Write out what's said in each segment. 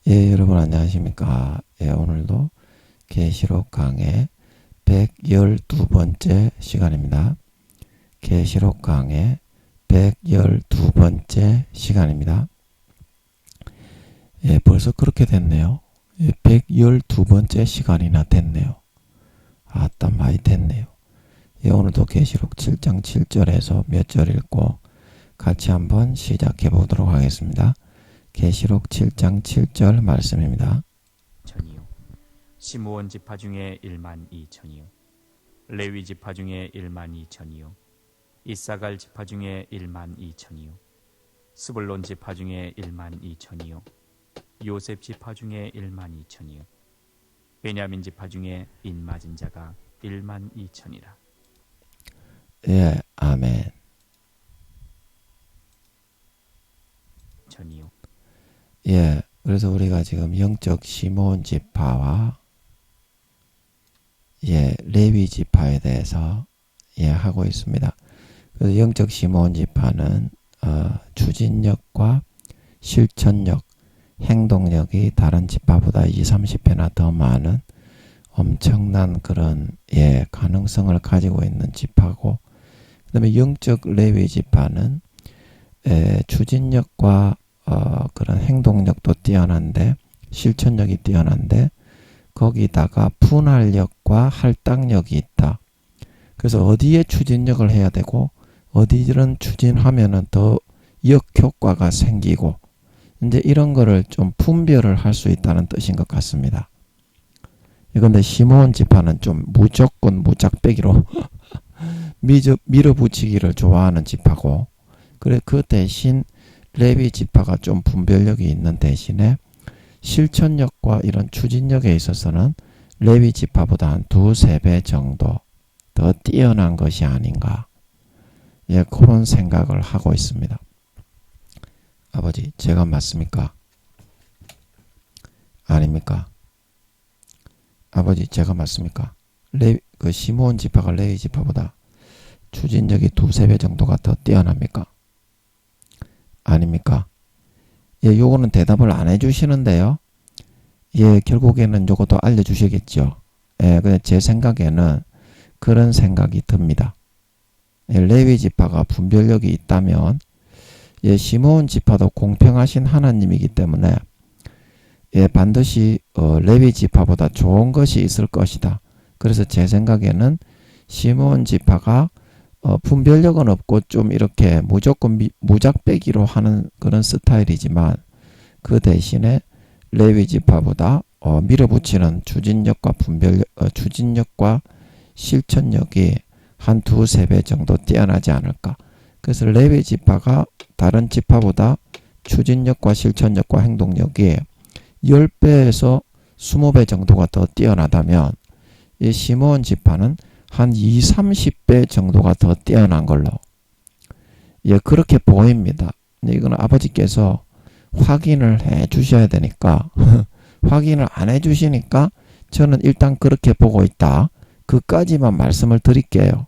예, 여러분 안녕하십니까? 예, 오늘도 계시록 강의 112번째 시간입니다. 계시록 강의 112번째 시간입니다. 예, 벌써 그렇게 됐네요. 예, 112번째 시간이나 됐네요. 아따 많이 됐네요. 예, 오늘도 계시록 7장 7절에서 몇 절 읽고 같이 한번 시작해 보도록 하겠습니다. 계시록 7장 7절 말씀입니다. 천이요 시므온 지파 중에 1만 2천이요 레위 지파 중에 1만 2천이요 이사갈 지파 중에 1만 2천이요 스불론 지파 중에 1만 2천이요 요셉 지파 중에 1만 2천이요 베냐민 지파 중에 인맞은 자가 1만 2천이라. 예, 아멘. 천이요 예, 그래서 우리가 지금 영적 시므온 지파와 레위 지파에 대해서 하고 있습니다. 그래서 영적 시므온 지파는 추진력과 실천력, 행동력이 다른 지파보다 20, 30배나 더 많은 엄청난 그런 가능성을 가지고 있는 지파고, 그 다음에 영적 레위 지파는 추진력과 그런 행동력도 뛰어난데, 실천력이 뛰어난데, 거기다가 분할력과 할당력이 있다. 그래서 어디에 추진력을 해야 되고 어디를 추진하면은 더 역효과가 생기고, 이제 이런 거를 좀 분별을 할 수 있다는 뜻인 것 같습니다. 그런데 시므온 지파는 좀 무조건 무작배기로 밀어붙이기를 좋아하는 지파고, 그래 그 대신 레위 지파가 좀 분별력이 있는 대신에 실천력과 이런 추진력에 있어서는 레위 지파보다 한 2~3배 정도 더 뛰어난 것이 아닌가, 그런 생각을 하고 있습니다. 아버지, 제가 맞습니까? 아닙니까? 아버지, 제가 맞습니까? 시므온 지파가 레위 지파보다 추진력이 2~3배 정도가 더 뛰어납니까? 아닙니까? 요거는 대답을 안 해주시는데요. 결국에는 요것도 알려주시겠죠. 근데 제 생각에는 그런 생각이 듭니다. 레위 지파가 분별력이 있다면 시므온 지파도 공평하신 하나님이기 때문에 반드시 레위 지파보다 좋은 것이 있을 것이다. 그래서 제 생각에는 시므온 지파가 분별력은 없고 좀 이렇게 무조건 무작배기로 하는 그런 스타일이지만, 그 대신에 레위 지파보다 밀어붙이는 추진력과 추진력과 실천력이 한 2~3배 정도 뛰어나지 않을까. 그래서 레위 지파가 다른 지파보다 추진력과 실천력과 행동력이 10배에서 20배 정도가 더 뛰어나다면, 이 시므온 지파는 한 20, 30배 정도가 더 뛰어난 걸로 그렇게 보입니다. 이거는 아버지께서 확인을 해 주셔야 되니까 확인을 안 해 주시니까 저는 일단 그렇게 보고 있다, 그까지만 말씀을 드릴게요.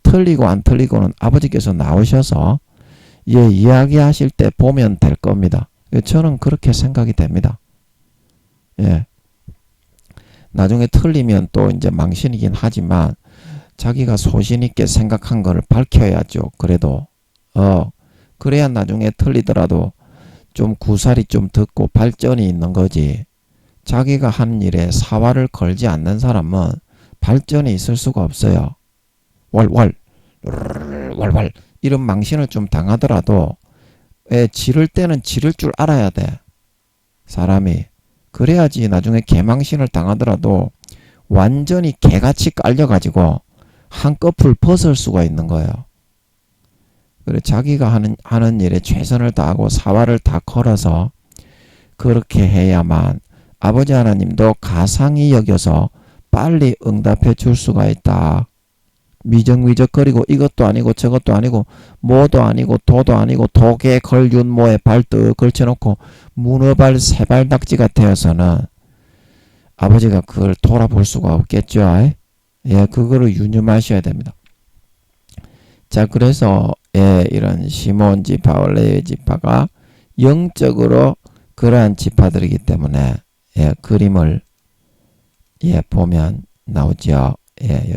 틀리고 안 틀리고는 아버지께서 나오셔서 이야기하실 때 보면 될 겁니다. 저는 그렇게 생각이 됩니다. 나중에 틀리면 또 이제 망신이긴 하지만 자기가 소신 있게 생각한 거를 밝혀야죠. 그래도 그래야 나중에 틀리더라도 좀 구살이 좀 듣고 발전이 있는 거지. 자기가 하는 일에 사활을 걸지 않는 사람은 발전이 있을 수가 없어요. 월월 이런 망신을 좀 당하더라도 지를 때는 지를 줄 알아야 돼, 사람이. 그래야지 나중에 개망신을 당하더라도 완전히 개같이 깔려가지고 한꺼풀 벗을 수가 있는 거예요. 그래 자기가 하는 일에 최선을 다하고 사활을 다 걸어서 그렇게 해야만 아버지 하나님도 가상히 여겨서 빨리 응답해 줄 수가 있다. 미적미적거리고 이것도 아니고 저것도 아니고 뭐도 아니고 도도 아니고 독에 걸윤모에 발뜨 걸쳐놓고 문어발 새발낙지가 되어서는 아버지가 그걸 돌아볼 수가 없겠죠. 그거를 유념하셔야 됩니다. 자, 그래서 이런 시므온 지파와 레위 지파가 영적으로 그러한 지파들이기 때문에 예, 그림을 예, 보면 나오죠. 예,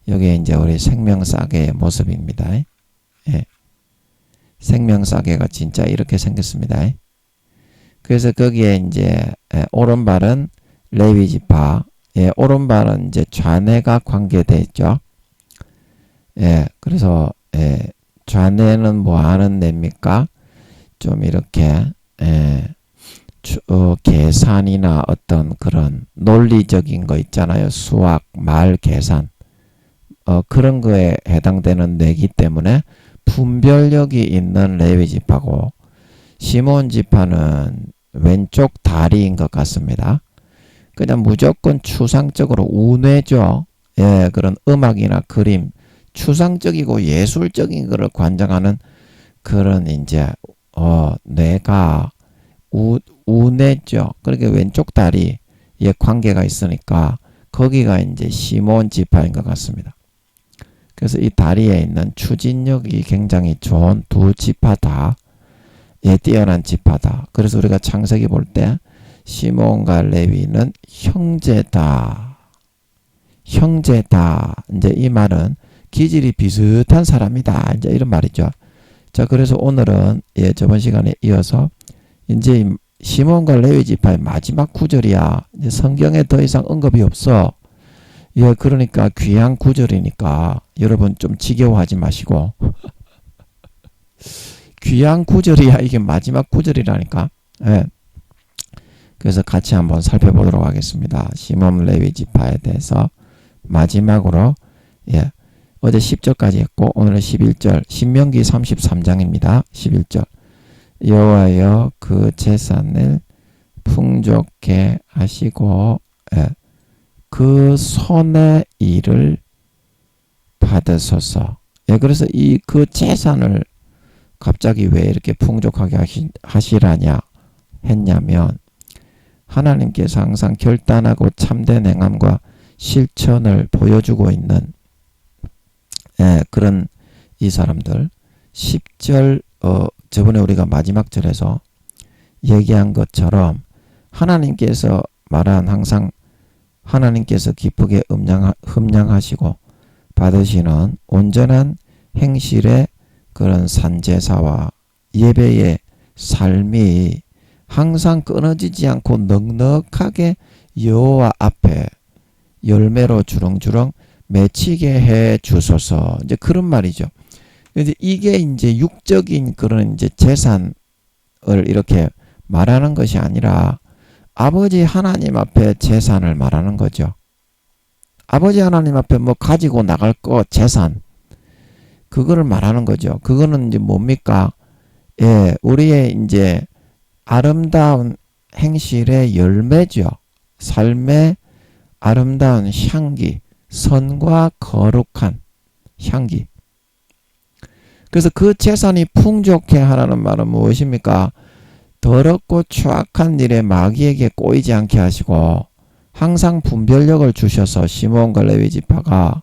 여기 이제 우리 생명싸개의 모습입니다. 예. 생명싸개가 진짜 이렇게 생겼습니다. 그래서 거기에 이제 오른발은 레위 지파, 예, 오른발은 이제 좌뇌가 관계되어 있죠. 예, 그래서 좌뇌는 뭐 하는 데입니까? 좀 이렇게 계산이나 어떤 그런 논리적인 거 있잖아요. 수학, 말, 계산. 그런 거에 해당되는 뇌이기 때문에 분별력이 있는 레위 지파고, 시몬 지파는 왼쪽 다리인 것 같습니다. 그냥 무조건 추상적으로 우뇌죠. 예, 그런 음악이나 그림, 추상적이고 예술적인 것을 관장하는 그런 이제 뇌가 우뇌죠. 그러니까 왼쪽 다리에 관계가 있으니까 거기가 이제 시몬 지파인 것 같습니다. 그래서 이 다리에 있는 추진력이 굉장히 좋은 두 지파다. 예, 뛰어난 지파다. 그래서 우리가 창세기 볼 때 시몬과 레위는 형제다. 형제다. 이제 이 말은 기질이 비슷한 사람이다. 이제 이런 말이죠. 자, 그래서 오늘은 예, 저번 시간에 이어서 이제 시몬과 레위 지파의 마지막 구절이야. 이제 성경에 더 이상 언급이 없어. 예, 그러니까 귀한 구절이니까 여러분 좀 지겨워하지 마시고 귀한 구절이야. 이게 마지막 구절이라니까. 예. 그래서 같이 한번 살펴보도록 하겠습니다. 시몬 레위 지파에 대해서 마지막으로 예. 어제 10절까지 했고 오늘은 11절 신명기 33장입니다. 11절 여호와여 그 재산을 풍족케 하시고 예. 그 손의 일을 받으소서. 예, 그래서 그 재산을 갑자기 왜 이렇게 풍족하게 하시라냐 했냐면 하나님께서 항상 결단하고 참된 행함과 실천을 보여주고 있는 그런 이 사람들 10절 저번에 우리가 마지막 절에서 얘기한 것처럼 하나님께서 말한 항상 하나님께서 기쁘게 흠량하시고 받으시는 온전한 행실의 그런 산제사와 예배의 삶이 항상 끊어지지 않고 넉넉하게 여호와 앞에 열매로 주렁주렁 맺히게 해 주소서. 이제 그런 말이죠. 근데 이게 이제 육적인 그런 이제 재산을 이렇게 말하는 것이 아니라 아버지 하나님 앞에 재산을 말하는 거죠. 아버지 하나님 앞에 뭐 가지고 나갈 거 재산 그거를 말하는 거죠. 그거는 이제 뭡니까? 예, 우리의 이제 아름다운 행실의 열매죠. 삶의 아름다운 향기, 선과 거룩한 향기. 그래서 그 재산이 풍족해 하라는 말은 무엇입니까? 더럽고 추악한 일에 마귀에게 꼬이지 않게 하시고 항상 분별력을 주셔서 시몬과 레위 지파가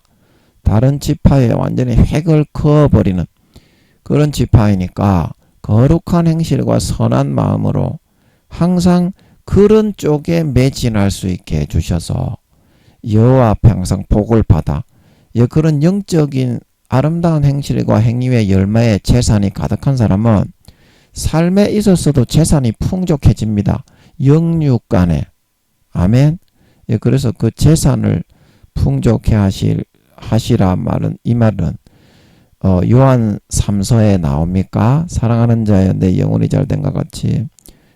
다른 지파에 완전히 획을 그어버리는 그런 지파이니까 거룩한 행실과 선한 마음으로 항상 그런 쪽에 매진할 수 있게 해주셔서 여호와 앞에 항상 복을 받아 그런 영적인 아름다운 행실과 행위의 열매에 재산이 가득한 사람은 삶에 있어서도 재산이 풍족해집니다. 영육간에. 아멘. 예, 그래서 그 재산을 풍족해 하시라 말은 이 말은 요한 3서에 나옵니까? 사랑하는 자여 내 영혼이 잘된과 같이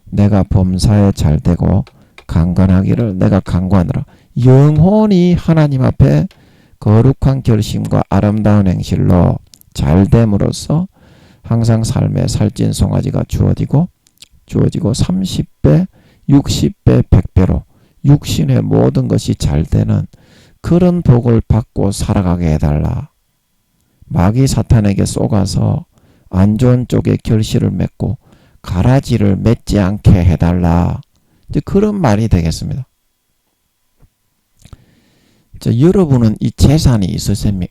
내가 범사에 잘되고 강건하기를 내가 강구하노라. 영혼이 하나님 앞에 거룩한 결심과 아름다운 행실로 잘됨으로써 항상 삶의 살찐 송아지가 주어지고 30배, 60배, 100배로 육신의 모든 것이 잘되는 그런 복을 받고 살아가게 해달라. 마귀 사탄에게 쏘가서 안 좋은 쪽에 결실을 맺고 가라지를 맺지 않게 해달라. 이제 그런 말이 되겠습니다. 여러분은 이 재산이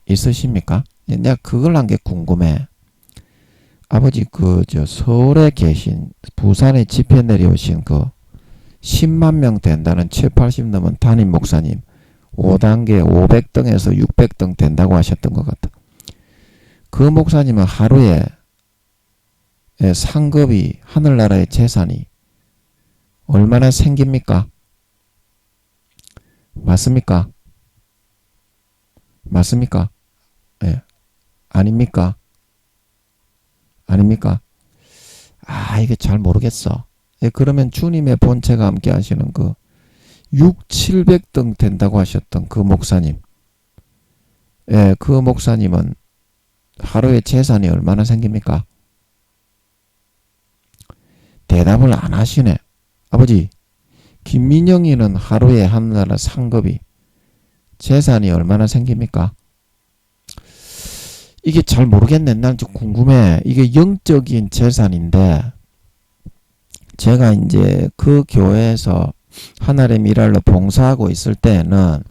있으십니까? 내가 그걸 한 게 궁금해. 아버지 서울에 계신 부산에 집회 내려오신 10만 명 된다는 7, 80 넘은 담임 목사님 5단계 500등에서 600등 된다고 하셨던 것 같아. 그 목사님은 하루에 상급이 하늘나라의 재산이 얼마나 생깁니까? 맞습니까? 맞습니까? 예. 아닙니까? 아닙니까? 이게 잘 모르겠어. 그러면 주님의 본체가 함께 하시는 6, 700등 된다고 하셨던 그 목사님. 그 목사님은 하루에 재산이 얼마나 생깁니까? 대답을 안 하시네. 아버지, 김민영이는 하루에 하늘나라 상급이 재산이 얼마나 생깁니까? 이게 잘 모르겠네. 난 좀 궁금해. 이게 영적인 재산인데 제가 이제 그 교회에서 하나님 일할로 봉사하고 있을 때는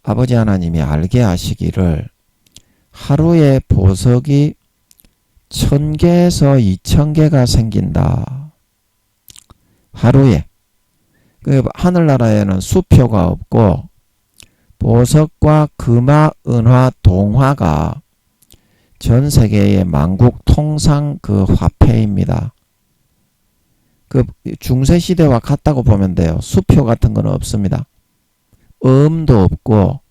아버지 하나님이 알게 하시기를 하루에 보석이 1000개에서 2000개가 생긴다. 하루에. 하늘나라에는 수표가 없고 보석과 금화, 은화, 동화가 전 세계의 만국 통상 화폐입니다. 중세시대와 같다고 보면 돼요. 수표 같은 건 없습니다. 음도 없고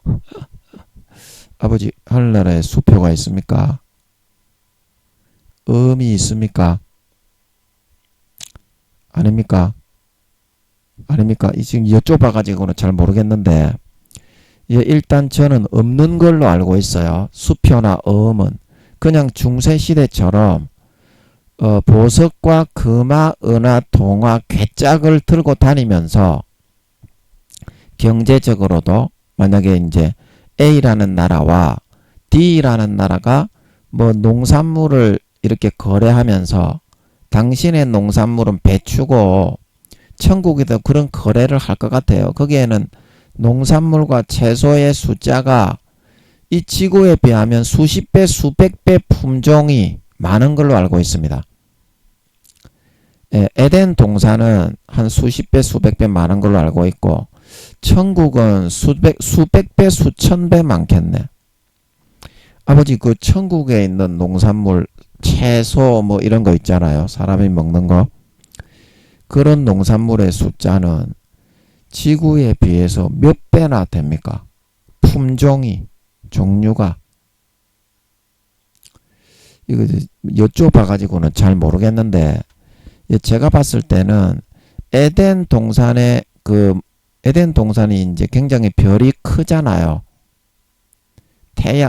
아버지 하늘나라에 수표가 있습니까? 음이 있습니까? 아닙니까? 아닙니까? 지금 여쭤봐가지고는 잘 모르겠는데 일단 저는 없는 걸로 알고 있어요. 수표나 음은 그냥 중세시대처럼 보석과 금화, 은화, 동화, 괴짝을 들고 다니면서 경제적으로도 만약에 이제 A라는 나라와 D라는 나라가 농산물을 이렇게 거래하면서 당신의 농산물은 배추고 천국에도 그런 거래를 할 것 같아요. 거기에는 농산물과 채소의 숫자가 이 지구에 비하면 수십 배, 수백 배 품종이 많은 걸로 알고 있습니다. 에덴 동산은 한 수십 배, 수백 배 많은 걸로 알고 있고 천국은 수백 배, 수천 배 많겠네. 아버지 천국에 있는 농산물, 채소 이런 거 있잖아요. 사람이 먹는 거. 그런 농산물의 숫자는 지구에 비해서 몇 배나 됩니까? 품종이, 종류가. 이거 여쭤봐가지고는 잘 모르겠는데 제가 봤을 때는 에덴 동산의 에덴 동산이 이제 굉장히 별이 크잖아요.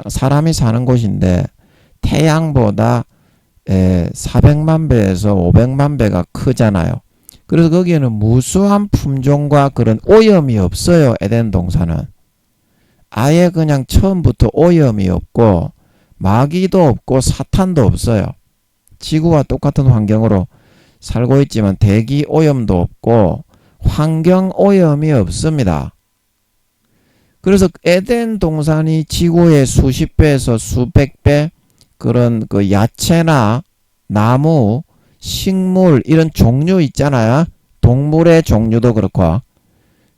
사람이 사는 곳인데 태양보다 400만 배에서 500만 배가 크잖아요. 그래서 거기에는 무수한 품종과 그런 오염이 없어요. 에덴 동산은. 아예 그냥 처음부터 오염이 없고 마귀도 없고 사탄도 없어요. 지구와 똑같은 환경으로 살고 있지만 대기 오염도 없고 환경 오염이 없습니다. 그래서 에덴 동산이 지구의 수십 배에서 수백 배 그런 야채나 나무, 식물 이런 종류 있잖아요. 동물의 종류도 그렇고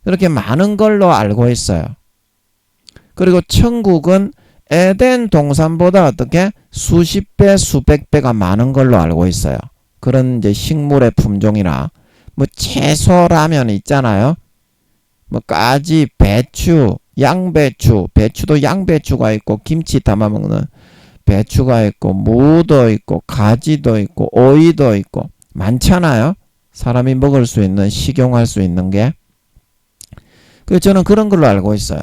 그렇게 많은 걸로 알고 있어요. 그리고 천국은 에덴 동산보다 어떻게 수십 배, 수백 배가 많은 걸로 알고 있어요. 그런 이제 식물의 품종이나 채소라면 있잖아요. 까지, 배추, 양배추, 배추도 양배추가 있고 김치 담아 먹는 배추가 있고 무도 있고 가지도 있고 오이도 있고 많잖아요. 사람이 먹을 수 있는 식용할 수 있는 게. 그래서 저는 그런 걸로 알고 있어요.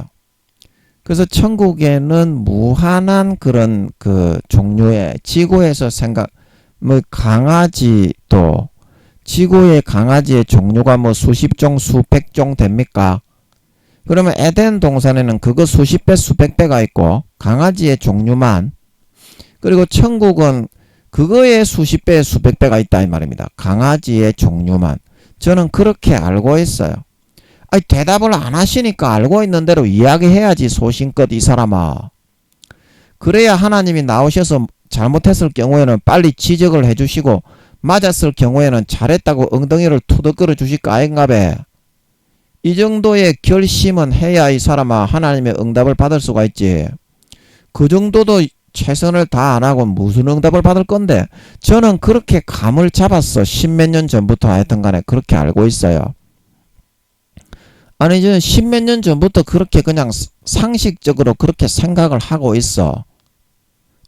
그래서 천국에는 무한한 그런 종류의 지구에서 강아지도 지구의 강아지의 종류가 수십 종 수백 종 됩니까? 그러면 에덴 동산에는 그거 수십 배 수백 배가 있고 강아지의 종류만. 그리고 천국은 그거에 수십 배 수백 배가 있다 이 말입니다. 강아지의 종류만. 저는 그렇게 알고 있어요. 대답을 안 하시니까 알고 있는 대로 이야기해야지 소신껏 이 사람아. 그래야 하나님이 나오셔서 잘못했을 경우에는 빨리 지적을 해주시고 맞았을 경우에는 잘했다고 엉덩이를 투덕거려 주실 거 아닌가배. 이 정도의 결심은 해야 이 사람아 하나님의 응답을 받을 수가 있지. 그 정도도 최선을 다 안 하고 무슨 응답을 받을 건데. 저는 그렇게 감을 잡았어. 십몇 년 전부터 하여튼 간에 그렇게 알고 있어요. 아니 저는 십몇 년 전부터 그렇게 그냥 상식적으로 그렇게 생각을 하고 있어.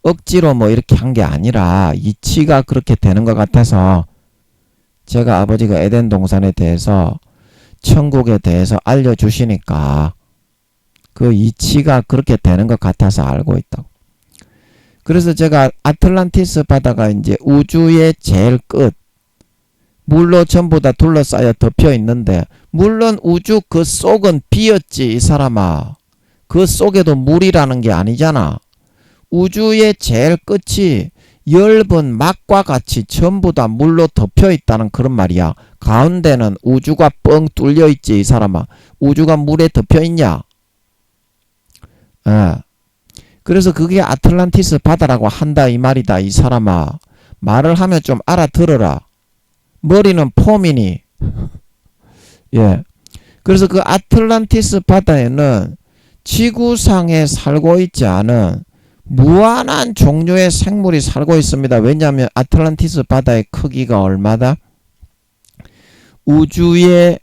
억지로 뭐 이렇게 한 게 아니라 이치가 그렇게 되는 것 같아서 제가 아버지가 에덴 동산에 대해서 천국에 대해서 알려주시니까 그 이치가 그렇게 되는 것 같아서 알고 있다고. 그래서 제가 아틀란티스 바다가 이제 우주의 제일 끝, 물로 전부 다 둘러싸여 덮여 있는데 물론 우주 그 속은 비었지 이 사람아. 그 속에도 물이라는 게 아니잖아. 우주의 제일 끝이 엷은 막과 같이 전부 다 물로 덮여 있다는 그런 말이야. 가운데는 우주가 뻥 뚫려 있지 이 사람아. 우주가 물에 덮여 있냐? 예. 그래서 그게 아틀란티스 바다라고 한다 이 말이다 이 사람아. 말을 하면 좀 알아들어라. 머리는 폼이니. 예. 그래서 그 아틀란티스 바다에는 지구상에 살고 있지 않은 무한한 종류의 생물이 살고 있습니다. 왜냐하면 아틀란티스 바다의 크기가 얼마다? 우주가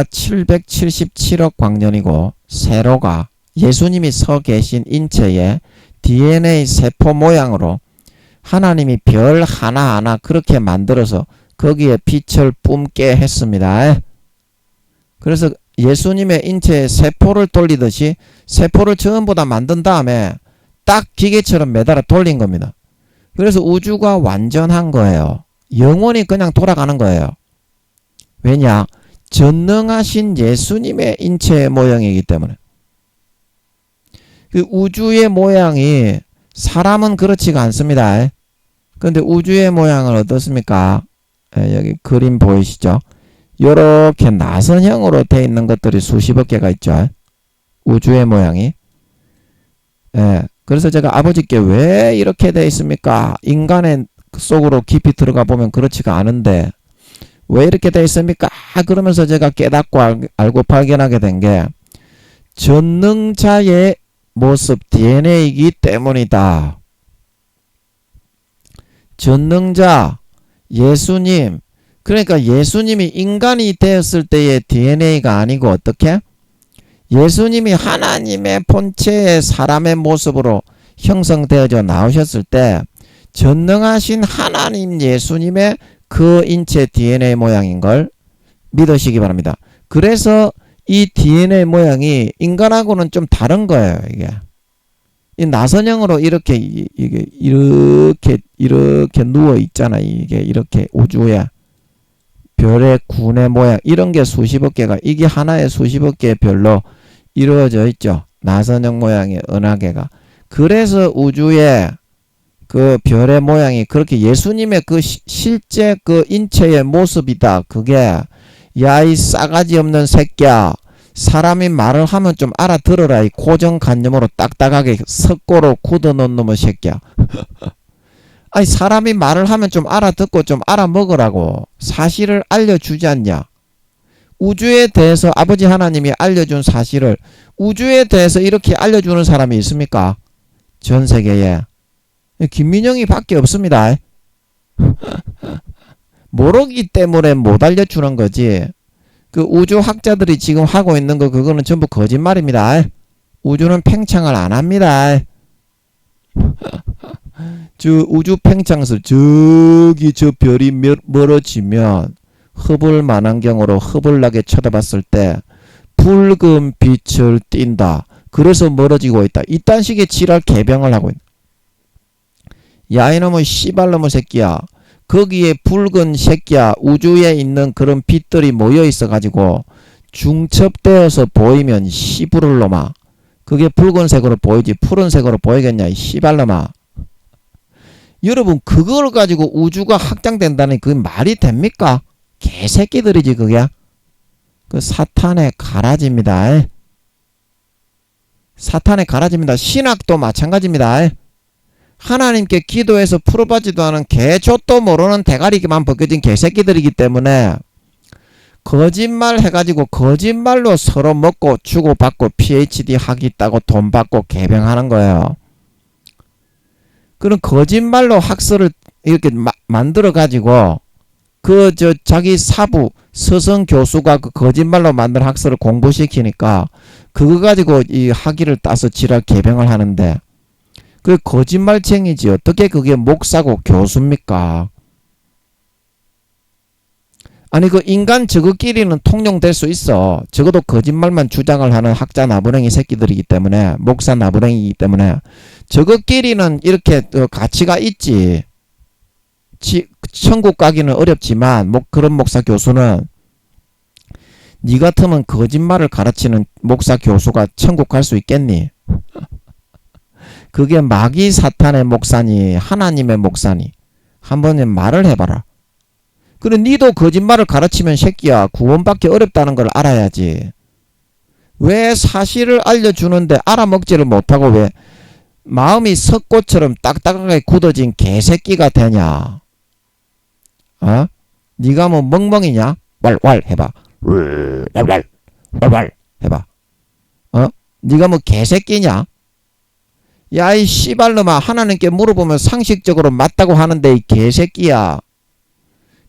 777억 광년이고 세로가 예수님이 서 계신 인체의 DNA 세포 모양으로 하나님이 별 하나하나 그렇게 만들어서 거기에 빛을 뿜게 했습니다. 그래서 예수님의 인체에 세포를 돌리듯이 세포를 전부 다 만든 다음에 딱 기계처럼 매달아 돌린 겁니다. 그래서 우주가 완전한 거예요. 영원히 그냥 돌아가는 거예요. 왜냐? 전능하신 예수님의 인체의 모양이기 때문에. 그 우주의 모양이 사람은 그렇지가 않습니다. 그런데 우주의 모양은 어떻습니까? 여기 그림 보이시죠? 요렇게 나선형으로 되어 있는 것들이 수십억 개가 있죠. 우주의 모양이. 그래서 제가 아버지께 왜 이렇게 되어 있습니까? 인간의 속으로 깊이 들어가 보면 그렇지가 않은데 왜 이렇게 되어 있습니까? 그러면서 제가 깨닫고 알고 발견하게 된 게 전능자의 모습 DNA이기 때문이다. 전능자 예수님, 그러니까 예수님이 인간이 되었을 때의 DNA가 아니고 어떻게? 예수님이 하나님의 본체의 사람의 모습으로 형성되어져 나오셨을 때 전능하신 하나님 예수님의 그 인체 DNA 모양인 걸 믿으시기 바랍니다. 그래서 이 DNA 모양이 인간하고는 좀 다른 거예요. 이게 이 나선형으로 이렇게 누워 있잖아. 이게 이렇게 우주에 별의 군의 모양 이런 게 수십억 개가 이게 하나의 수십억 개의 별로 이루어져 있죠. 나선형 모양의 은하계가. 그래서 우주에 그 별의 모양이 그렇게 예수님의 그 실제 그 인체의 모습이다. 그게 야 이 싸가지 없는 새끼야. 사람이 말을 하면 좀 알아들어라. 이 고정관념으로 딱딱하게 석고로 굳어놓은 놈의 새끼야. 아니 사람이 말을 하면 좀 알아듣고 좀 알아먹으라고. 사실을 알려주지 않냐. 우주에 대해서 아버지 하나님이 알려준 사실을 우주에 대해서 이렇게 알려주는 사람이 있습니까? 전 세계에. 김민영이 밖에 없습니다. 모르기 때문에 못 알려주는 거지. 그 우주학자들이 지금 하고 있는 거 그거는 전부 거짓말입니다. 우주는 팽창을 안 합니다. 저 우주 팽창설 저기 저 별이 멀어지면 흡을 만환경으로 흡을 나게 쳐다봤을 때 붉은 빛을 띈다. 그래서 멀어지고 있다. 이딴 식의 지랄 개병을 하고 있다. 야 이놈의 씨발놈의 새끼야. 거기에 붉은 새끼야 우주에 있는 그런 빛들이 모여 있어 가지고 중첩되어서 보이면 씨부를 놈아. 그게 붉은색으로 보이지 푸른색으로 보이겠냐 이 씨발놈아. 여러분 그걸 가지고 우주가 확장된다니 그게 말이 됩니까? 개새끼들이지 그게. 그 사탄의 가라지입니다. 사탄의 가라지입니다. 신학도 마찬가지입니다. 하나님께 기도해서 풀어받지도 않은 개족도 모르는 대가리만 벗겨진 개새끼들이기 때문에 거짓말 해가지고 거짓말로 서로 먹고 주고받고 PhD 학위 따고 돈 받고 개병하는 거예요. 그런 거짓말로 학설을 이렇게 만들어가지고 자기 사부 서성 교수가 그 거짓말로 만든 학설을 공부시키니까 그거 가지고 이 학위를 따서 지랄 개병을 하는데 그 거짓말쟁이지 어떻게 그게 목사고 교수입니까? 아니 그 인간 저거끼리는 통용될 수 있어. 적어도 거짓말만 주장을 하는 학자 나부랭이 새끼들이기 때문에 목사 나부랭이기 때문에 저거끼리는 이렇게 가치가 있지. 천국 가기는 어렵지만 그런 목사 교수는 니 같으면 거짓말을 가르치는 목사 교수가 천국 갈 수 있겠니? 그게 마귀 사탄의 목사니 하나님의 목사니 한번 말을 해봐라. 그래 니도 거짓말을 가르치면 새끼야 구원받기 어렵다는 걸 알아야지. 왜 사실을 알려주는데 알아먹지를 못하고 왜 마음이 석고처럼 딱딱하게 굳어진 개새끼가 되냐? 어? 니가 뭐 멍멍이냐? 왈왈 해봐. 왈왈 해봐. 어? 니가 뭐 개새끼냐? 야 이 씨발놈아 하나님께 물어보면 상식적으로 맞다고 하는데 이 개새끼야.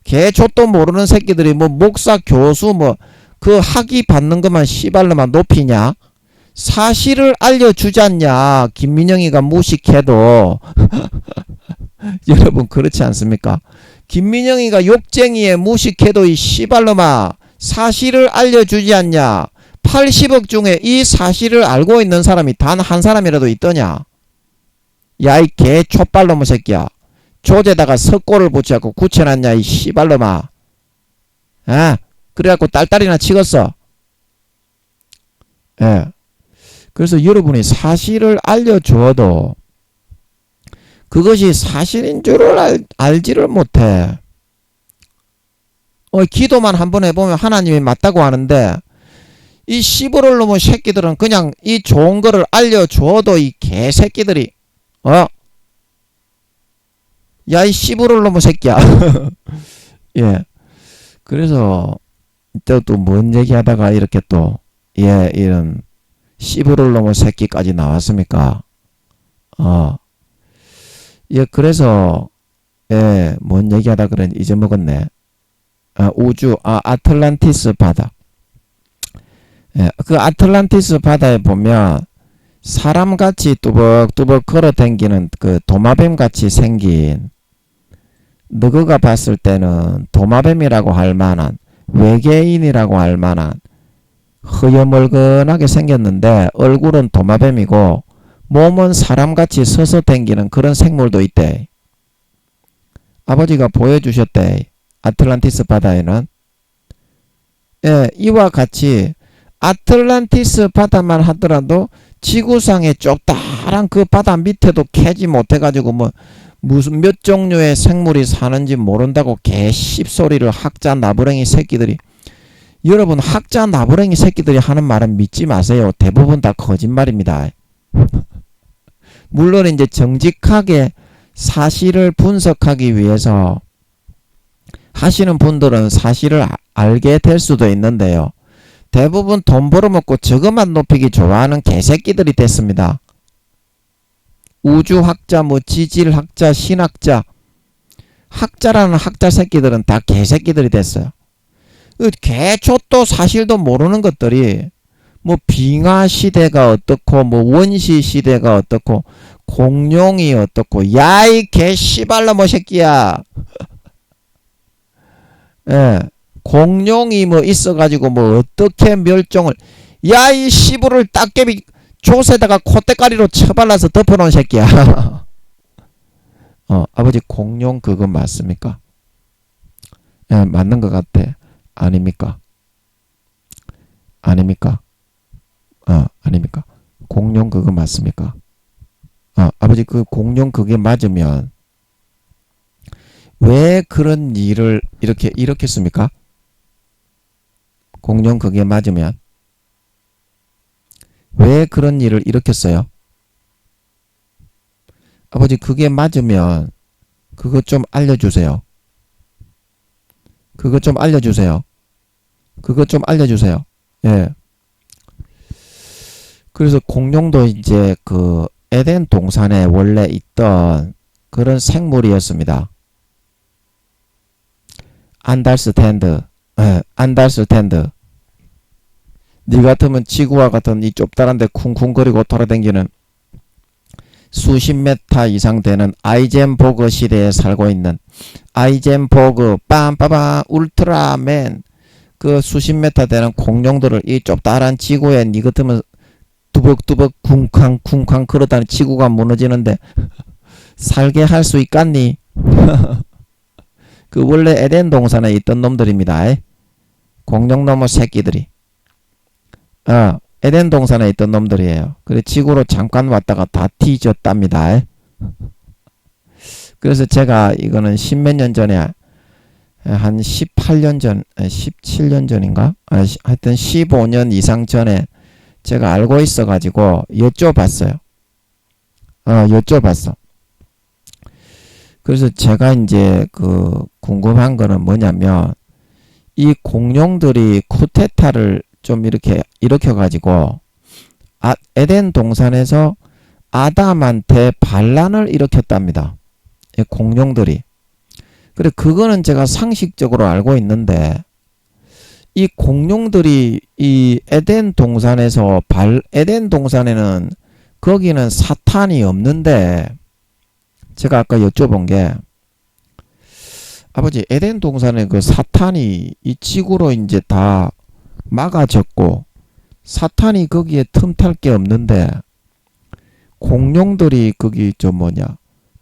개족도 모르는 새끼들이 뭐 목사 교수 뭐 그 학위 받는 것만 씨발놈아 높이냐? 사실을 알려주잖냐? 김민영이가 무식해도 여러분 그렇지 않습니까? 김민영이가 욕쟁이에 무식해도 이 씨발놈아 사실을 알려주지 않냐? 80억 중에 이 사실을 알고 있는 사람이 단 한 사람이라도 있더냐? 야 이 개 촛발놈의 새끼야. 조제다가 석고를 붙여갖고 굳혀놨냐 이 씨발놈아. 아 그래갖고 딸딸이나 치겠어. 예. 그래서 여러분이 사실을 알려줘도 그것이 사실인 줄을 알지를 못해. 기도만 한번 해보면 하나님이 맞다고 하는데 이 씨부를 놈의 새끼들은 그냥 이 좋은 거를 알려줘도 이 개새끼들이 야 이 씨부를 놈의 새끼야. 예. 그래서 또 뭔 얘기하다가 이렇게 또 이런 씨부를 놈의 새끼까지 나왔습니까? 그래서 뭔 얘기하다 그랬는지 잊어먹었네. 아틀란티스 바다. 그 아틀란티스 바다에 보면 사람같이 뚜벅뚜벅 걸어다니는 그 도마뱀같이 생긴 너그가 봤을 때는 도마뱀이라고 할 만한 외계인이라고 할 만한 허여멀건하게 생겼는데 얼굴은 도마뱀이고 몸은 사람같이 서서 댕기는 그런 생물도 있대. 아버지가 보여주셨대. 아틀란티스 바다에는 이와 같이 아틀란티스 바다만 하더라도 지구상의 쪽다란 그 바다 밑에도 캐지 못해가지고 무슨 몇 종류의 생물이 사는지 모른다고 개씹소리를 학자 나부랭이 새끼들이. 여러분 학자 나부랭이 새끼들이 하는 말은 믿지 마세요. 대부분 다 거짓말입니다. 물론 이제 정직하게 사실을 분석하기 위해서 하시는 분들은 사실을 알게 될 수도 있는데요. 대부분 돈 벌어먹고 저것만 높이기 좋아하는 개새끼들이 됐습니다. 우주학자, 지질학자, 신학자, 학자라는 학자 새끼들은 다 개새끼들이 됐어요. 개초도 사실도 모르는 것들이 빙하 시대가 어떻고 원시 시대가 어떻고 공룡이 어떻고 야 이 개씨발놈의 새끼야. 공룡이 있어가지고 어떻게 멸종을 야 이 씨부를 딱개비 족에다가 콧대가리로 쳐발라서 덮어놓은 새끼야. 아버지 공룡 그거 맞습니까? 맞는 것 같아. 아닙니까? 아닙니까? 아닙니까? 공룡 그거 맞습니까? 아버지 그 공룡 그게 맞으면 왜 그런 일을 이렇게 씁니까? 공룡 그게 맞으면 왜 그런 일을 일으켰어요? 아버지 그게 맞으면 그거 좀 알려주세요. 그거 좀 알려주세요. 그거 좀 알려주세요. 예. 그래서 공룡도 이제 그 에덴 동산에 원래 있던 그런 생물이었습니다. 안달스탠드. 예, 안달스탠드. 니 같으면 지구와 같은 이 좁다란데 쿵쿵거리고 돌아다니는 수십 메타 이상 되는 아이젠버그 시대에 살고 있는 아이젠버그 빰빠바 울트라맨 그 수십 메타 되는 공룡들을 이 좁다란 지구에 니 같으면 두벅두벅 쿵쾅쿵쾅 그러다니 지구가 무너지는데 살게 할 수 있겠니? 그 원래 에덴 동산에 있던 놈들입니다. 공룡놈의 새끼들이. 에덴 동산에 있던 놈들이에요. 그래 지구로 잠깐 왔다가 다 뒤졌답니다. 그래서 제가 이거는 십몇 년 전에 한 18년 전, 17년 전인가? 하여튼 15년 이상 전에 제가 알고 있어가지고 여쭤봤어요. 여쭤봤어. 그래서 제가 이제 그 궁금한 거는 뭐냐면 이 공룡들이 쿠데타를 좀 이렇게 일으켜가지고 에덴 동산에서 아담한테 반란을 일으켰답니다. 이 공룡들이. 그래 그거는 제가 상식적으로 알고 있는데 이 공룡들이 이 에덴 동산에서 에덴 동산에는 거기는 사탄이 없는데 제가 아까 여쭤본 게 아버지 에덴 동산에 그 사탄이 이 지구로 이제 다 막아졌고 사탄이 거기에 틈탈 게 없는데 공룡들이 거기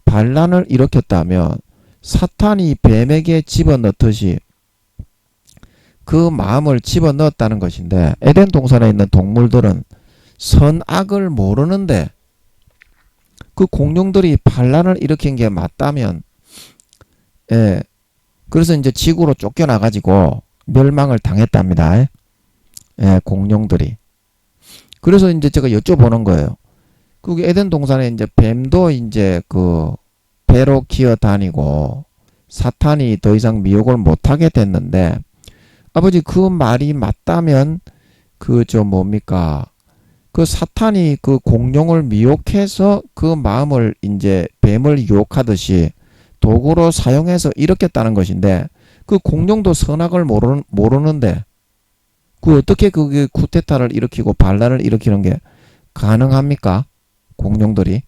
반란을 일으켰다면 사탄이 뱀에게 집어넣듯이 그 마음을 집어넣었다는 것인데 에덴 동산에 있는 동물들은 선악을 모르는데 그 공룡들이 반란을 일으킨 게 맞다면 그래서 이제 지구로 쫓겨나가지고 멸망을 당했답니다. 공룡들이. 그래서 이제 제가 여쭤보는 거예요. 그게 에덴 동산에 이제 뱀도 이제 그 배로 기어 다니고 사탄이 더 이상 미혹을 못하게 됐는데 아버지 그 말이 맞다면 그 그 사탄이 그 공룡을 미혹해서 그 마음을 이제 뱀을 유혹하듯이 도구로 사용해서 일으켰다는 것인데 그 공룡도 선악을 모르는데 그 어떻게 그게 쿠데타를 일으키고 반란을 일으키는 게 가능합니까? 공룡들이?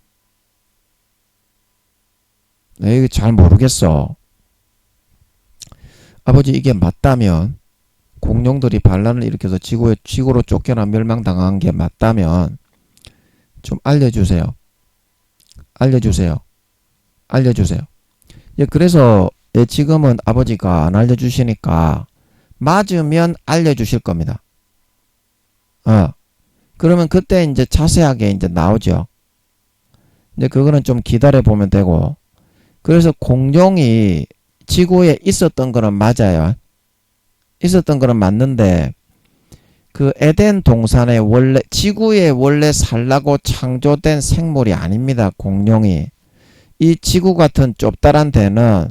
이게 잘 모르겠어. 아버지 이게 맞다면 공룡들이 반란을 일으켜서 지구로 쫓겨나 멸망당한 게 맞다면 좀 알려주세요. 알려주세요. 알려주세요. 그래서 지금은 아버지가 안 알려주시니까 맞으면 알려주실 겁니다. 그러면 그때 이제 자세하게 이제 나오죠. 이제 그거는 좀 기다려 보면 되고. 그래서 공룡이 지구에 있었던 거는 맞아요. 있었던 거는 맞는데 그 에덴 동산에 원래 지구에 원래 살라고 창조된 생물이 아닙니다. 공룡이. 이 지구 같은 좁다란 데는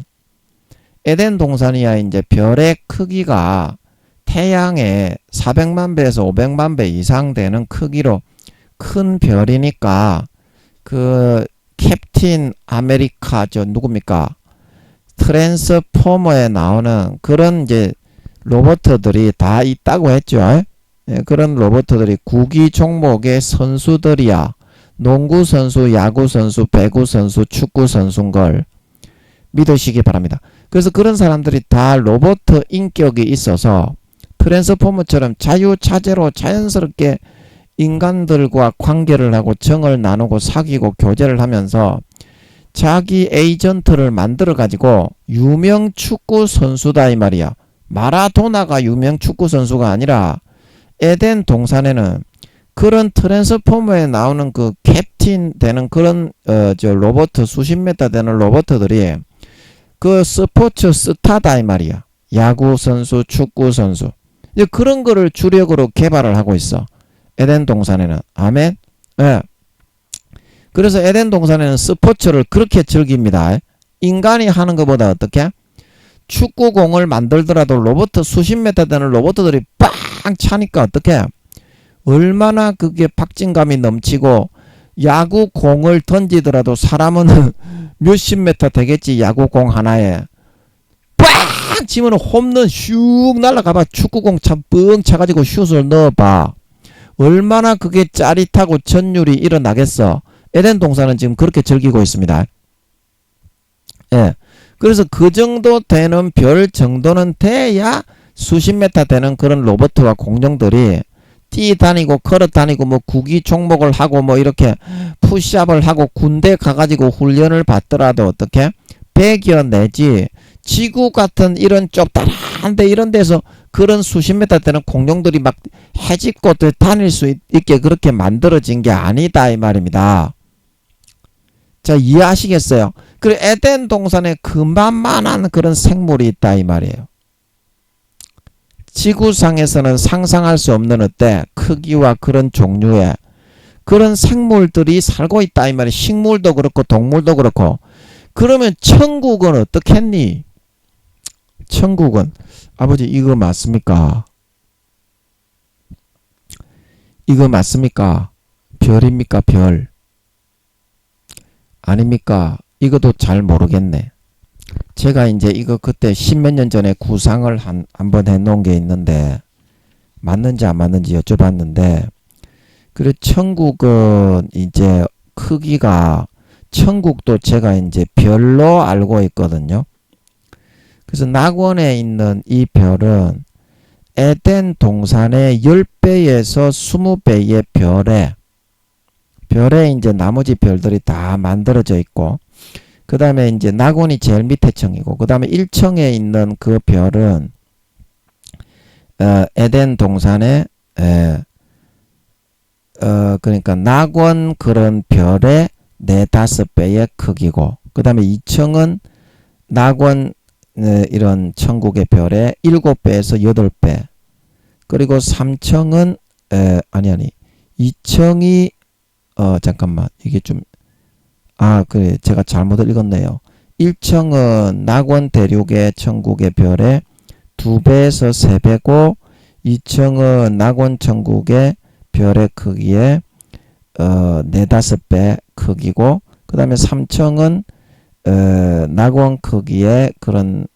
에덴 동산이야 이제 별의 크기가 태양의 400만 배에서 500만 배 이상 되는 크기로 큰 별이니까 그 캡틴 아메리카 누굽니까? 트랜스포머에 나오는 그런 이제 로봇들이 다 있다고 했죠. 그런 로봇들이 구기 종목의 선수들이야. 농구 선수, 야구 선수, 배구 선수, 축구 선수인 걸 믿으시기 바랍니다. 그래서 그런 사람들이 다 로봇 인격이 있어서 트랜스포머처럼 자유자재로 자연스럽게 인간들과 관계를 하고 정을 나누고 사귀고 교제를 하면서 자기 에이전트를 만들어 가지고 유명 축구 선수다 이 말이야. 마라도나가 유명 축구 선수가 아니라 에덴 동산에는 그런 트랜스포머에 나오는 그 캡틴 되는 그런 로봇 수십 메타 되는 로봇들이 그 스포츠 스타다 이 말이야. 야구 선수, 축구 선수. 이제 그런 거를 주력으로 개발을 하고 있어. 에덴 동산에는. 아멘. 그래서 에덴 동산에는 스포츠를 그렇게 즐깁니다. 인간이 하는 것보다 어떻게? 축구공을 만들더라도 로봇 수십 미터 되는 로봇들이 빵 차니까 어떻게? 얼마나 그게 박진감이 넘치고 야구공을 던지더라도 사람은 몇십 미터 되겠지. 야구공 하나에 빵 치면 홈런 슉 날아가봐. 축구공 참 뻥 차가지고 슛을 넣어봐. 얼마나 그게 짜릿하고 전율이 일어나겠어. 에덴 동산은 지금 그렇게 즐기고 있습니다. 예. 그래서 그 정도 되는 별 정도는 돼야 수십 미터 되는 그런 로봇과 공룡들이 뛰다니고 걸어다니고 뭐 구기 종목을 하고 뭐 이렇게 푸시업을 하고 군대 가가지고 훈련을 받더라도 어떻게 배겨내지. 지구 같은 이런 좁다란데 이런 데서 그런 수십 미터 되는 공룡들이 막 해집고 다닐 수 있게 그렇게 만들어진 게 아니다 이 말입니다. 자, 이해하시겠어요? 그리고 에덴 동산에 그만한 그런 생물이 있다 이 말이에요. 지구상에서는 상상할 수 없는 어때 크기와 그런 종류의 그런 생물들이 살고 있다 이 말이에요. 식물도 그렇고 동물도 그렇고. 그러면 천국은 어떻겠니? 천국은 아버지 이거 맞습니까? 이거 맞습니까? 별입니까? 별 아닙니까? 이것도 잘 모르겠네. 제가 이제 이거 그때 십몇 년 전에 구상을 한번 해놓은 게 있는데 맞는지 안 맞는지 여쭤봤는데 그래 천국은 이제 크기가 천국도 제가 이제 별로 알고 있거든요. 그래서 낙원에 있는 이 별은 에덴 동산의 10배에서 20배의 별에 이제 나머지 별들이 다 만들어져 있고 그 다음에 이제 낙원이 제일 밑에 층이고 그 다음에 1층에 있는 그 별은 에덴 동산의 그러니까 낙원 그런 별의 4-5배의 크기고 그 다음에 2층은 낙원 이런 천국의 별의 7배에서 8배 그리고 3층은 2층이 잠깐만 이게 좀 그래 제가 잘못 읽었네요. 1층은 낙원 대륙의 천국의 별의 2배에서 3배고 2층은 낙원 천국의 별의 크기의 4-5배 크기고 그 다음에 3층은 낙원 크기의 그런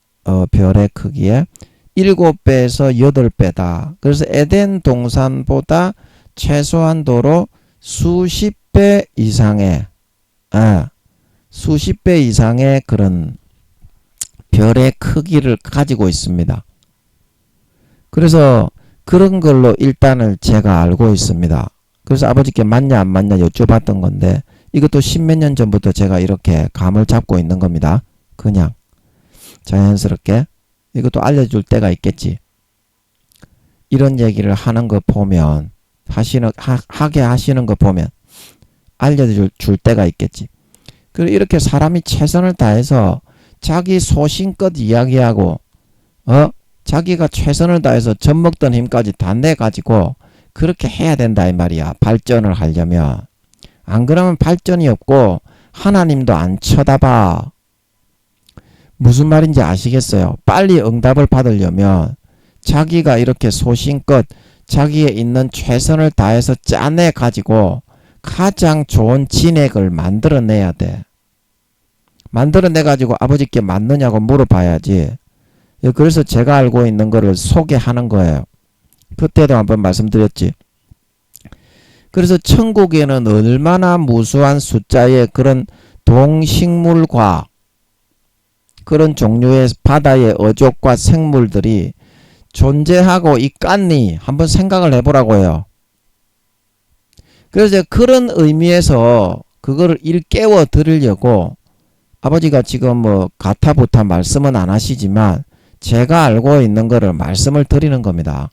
별의 크기의 7배에서 8배다. 그래서 에덴 동산보다 최소한도로 수십 배 이상의 그런 별의 크기를 가지고 있습니다. 그래서 그런 걸로 일단을 제가 알고 있습니다. 그래서 아버지께 맞냐 안 맞냐 여쭤봤던 건데 이것도 십몇 년 전부터 제가 이렇게 감을 잡고 있는 겁니다. 그냥 자연스럽게 이것도 알려줄 때가 있겠지. 이런 얘기를 하는 거 보면 하게 하시는 거 보면 알려줄 때가 있겠지. 그리고 이렇게 사람이 최선을 다해서 자기 소신껏 이야기하고 자기가 최선을 다해서 젖먹던 힘까지 다 내가지고 그렇게 해야 된다 이 말이야. 발전을 하려면. 안 그러면 발전이 없고 하나님도 안 쳐다봐. 무슨 말인지 아시겠어요? 빨리 응답을 받으려면 자기가 이렇게 소신껏 자기의 있는 최선을 다해서 짜내 가지고 가장 좋은 진액을 만들어내야 돼. 만들어내 가지고 아버지께 맞느냐고 물어봐야지. 그래서 제가 알고 있는 거를 소개하는 거예요. 그때도 한번 말씀드렸지. 그래서 천국에는 얼마나 무수한 숫자의 그런 동식물과 그런 종류의 바다의 어족과 생물들이 존재하고 있겠니? 한번 생각을 해보라고요. 그래서 그런 의미에서 그거를 일깨워 드리려고 아버지가 지금 뭐 가타부타 말씀은 안 하시지만 제가 알고 있는 거를 말씀을 드리는 겁니다.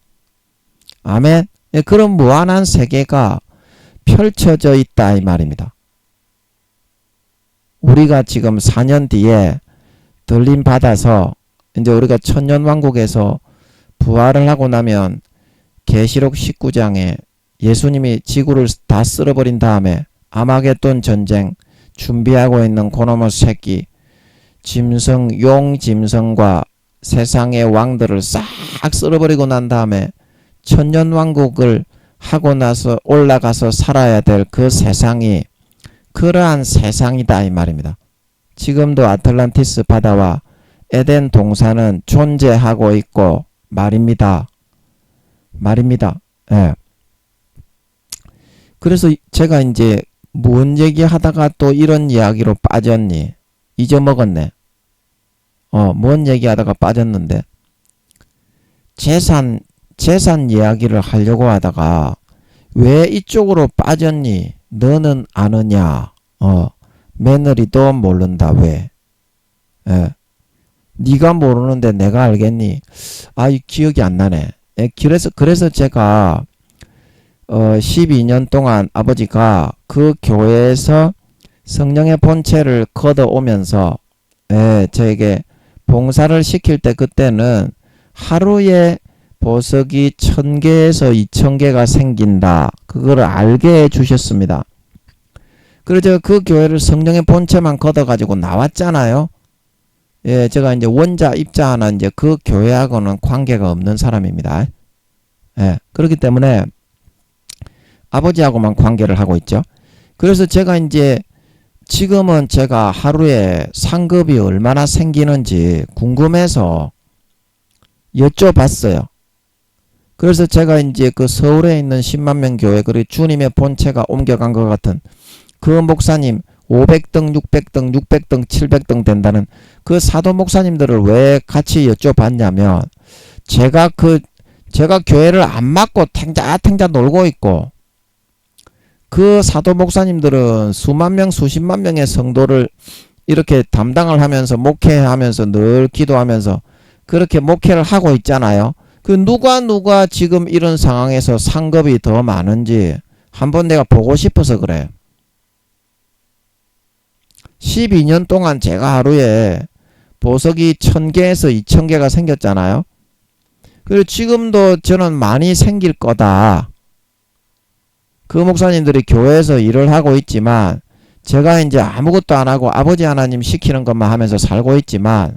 아멘. 그런 무한한 세계가 펼쳐져 있다 이 말입니다. 우리가 지금 4년 뒤에 들림 받아서 이제 우리가 천년왕국에서 부활을 하고 나면 계시록 19장에 예수님이 지구를 다 쓸어버린 다음에 아마겟돈 전쟁 준비하고 있는 그놈의 새끼 용 짐승과 세상의 왕들을 싹 쓸어버리고 난 다음에 천년왕국을 하고 나서 올라가서 살아야 될 그 세상이 그러한 세상이다 이 말입니다. 지금도 아틀란티스 바다와 에덴 동산은 존재하고 있고 말입니다. 예. 그래서 제가 이제 뭔 얘기하다가 또 이런 이야기로 빠졌니? 잊어먹었네. 뭔 얘기하다가 빠졌는데 재산 이야기를 하려고 하다가 왜 이쪽으로 빠졌니? 너는 아느냐? 며느리도 모른다 왜? 예. 네가 모르는데 내가 알겠니? 기억이 안 나네. 예, 그래서 제가 12년 동안 아버지가 그 교회에서 성령의 본체를 걷어오면서 저에게 봉사를 시킬 때 그때는 하루에 보석이 1000개에서 2000개가 생긴다. 그거를 알게 해주셨습니다. 그래서 제가 그 교회를 성령의 본체만 걷어가지고 나왔잖아요. 예, 제가 이제 원자 입자하는 이제 그 교회하고는 관계가 없는 사람입니다. 예, 그렇기 때문에 아버지하고만 관계를 하고 있죠. 그래서 제가 이제 지금은 제가 하루에 상급이 얼마나 생기는지 궁금해서 여쭤봤어요. 그래서 제가 이제 그 서울에 있는 10만 명 교회 그리고 주님의 본체가 옮겨간 것 같은 그 목사님 500등, 600등, 600등, 700등 된다는 그 사도 목사님들을 왜 같이 여쭤봤냐면 제가 교회를 안 맡고 탱자탱자 놀고 있고 그 사도 목사님들은 수만 명, 수십만 명의 성도를 이렇게 담당을 하면서 목회하면서 늘 기도하면서 그렇게 목회를 하고 있잖아요. 그 누가 지금 이런 상황에서 상급이 더 많은지 한번 내가 보고 싶어서 그래. 12년 동안 제가 하루에 보석이 1000개에서 2000개가 생겼잖아요. 그리고 지금도 저는 많이 생길 거다. 그 목사님들이 교회에서 일을 하고 있지만 제가 이제 아무것도 안 하고 아버지 하나님 시키는 것만 하면서 살고 있지만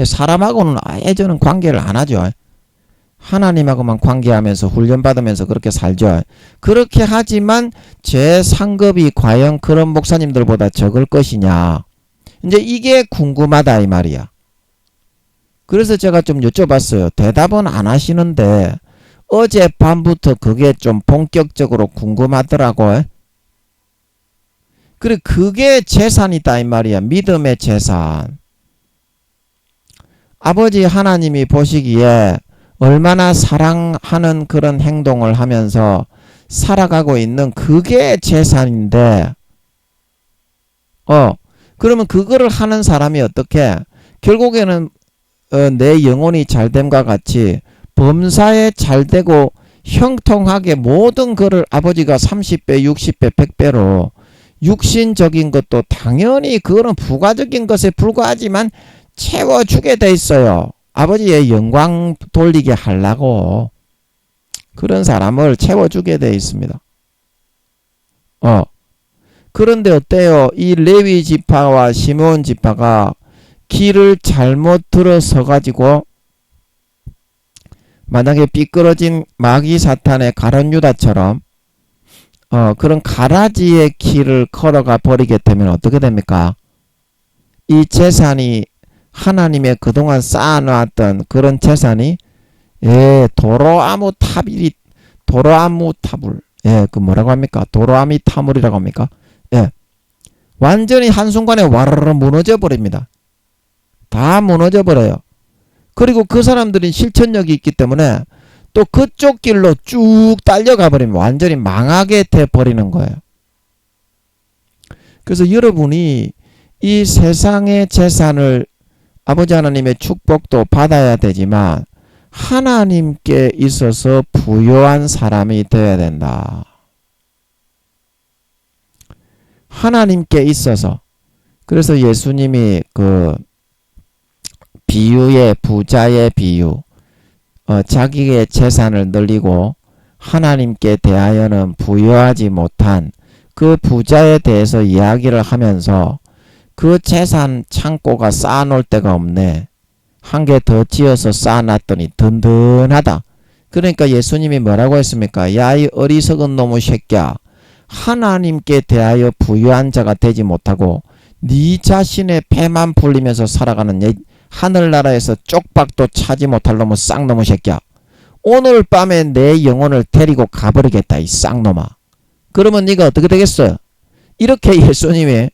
사람하고는 아예 저는 관계를 안 하죠. 하나님하고만 관계하면서 훈련받으면서 그렇게 살죠. 그렇게 하지만 제 상급이 과연 그런 목사님들보다 적을 것이냐. 이제 이게 궁금하다 이 말이야. 그래서 제가 좀 여쭤봤어요. 대답은 안 하시는데 어젯밤부터 그게 좀 본격적으로 궁금하더라고. 그래 그게 재산이다 이 말이야. 믿음의 재산. 아버지 하나님이 보시기에 얼마나 사랑하는 그런 행동을 하면서 살아가고 있는 그게 재산인데 그러면 그거를 하는 사람이 어떻게 결국에는 내 영혼이 잘됨과 같이 범사에 잘되고 형통하게 모든 거를 아버지가 30배, 60배, 100배로 육신적인 것도 당연히 그거는 부가적인 것에 불과하지만 채워주게 돼 있어요. 아버지의 영광 돌리게 하려고 그런 사람을 채워주게 돼 있습니다. 그런데 어때요? 이 레위 지파와 시므온 지파가 길을 잘못 들어서 가지고 만약에 삐끄러진 마귀 사탄의 가룟 유다처럼 그런 가라지의 길을 걸어가 버리게 되면 어떻게 됩니까? 이 재산이 하나님의 그동안 쌓아놨던 그런 재산이 도로아무 타불 그 뭐라고 합니까? 도로아미 타물이라고 합니까? 완전히 한순간에 와르르 무너져 버립니다. 다 무너져 버려요. 그리고 그 사람들이 실천력이 있기 때문에 또 그쪽 길로 쭉 딸려가 버리면 완전히 망하게 돼 버리는 거예요. 그래서 여러분이 이 세상의 재산을 아버지 하나님의 축복도 받아야 되지만 하나님께 있어서 부요한 사람이 되어야 된다. 하나님께 있어서. 그래서 예수님이 그 비유의 부자의 비유, 자기의 재산을 늘리고 하나님께 대하여는 부요하지 못한 그 부자에 대해서 이야기를 하면서 그 재산 창고가 쌓아놓을 데가 없네. 한 개 더 지어서 쌓아놨더니 든든하다. 그러니까 예수님이 뭐라고 했습니까? 야, 이 어리석은 놈의 새끼야. 하나님께 대하여 부유한 자가 되지 못하고 네 자신의 배만 불리면서 살아가는 하늘나라에서 쪽박도 차지 못할 놈의 쌍놈의 새끼야. 오늘 밤에 내 영혼을 데리고 가버리겠다, 이 쌍놈아. 그러면 네가 어떻게 되겠어요? 이렇게 예수님이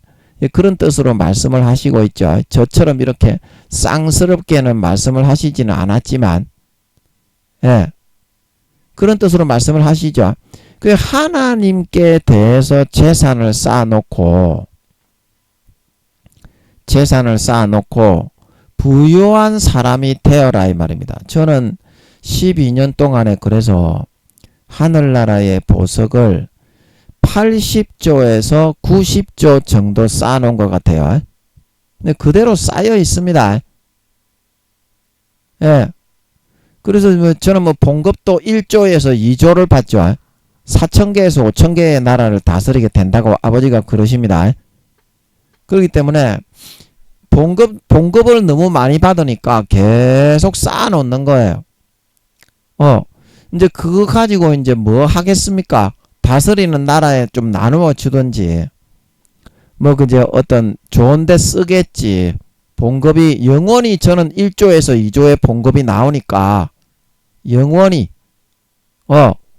그런 뜻으로 말씀을 하시고 있죠. 저처럼 이렇게 쌍스럽게는 말씀을 하시지는 않았지만, 예, 그런 뜻으로 말씀을 하시죠. 그 하나님께 대해서 재산을 쌓아놓고 부유한 사람이 되어라, 이 말입니다. 저는 12년 동안에 그래서 하늘나라의 보석을 80조에서 90조 정도 쌓아놓은 것 같아요. 근데 그대로 쌓여 있습니다. 예. 그래서 저는 봉급도 1조에서 2조를 받죠. 4,000개에서 5,000개의 나라를 다스리게 된다고 아버지가 그러십니다. 그렇기 때문에 봉급을 너무 많이 받으니까 계속 쌓아놓는 거예요. 이제 그거 가지고 이제 뭐 하겠습니까? 다스리는 나라에 좀 나누어 주든지, 그제 어떤 좋은데 쓰겠지. 봉급이 영원히 저는 1조에서 2조의 봉급이 나오니까, 영원히,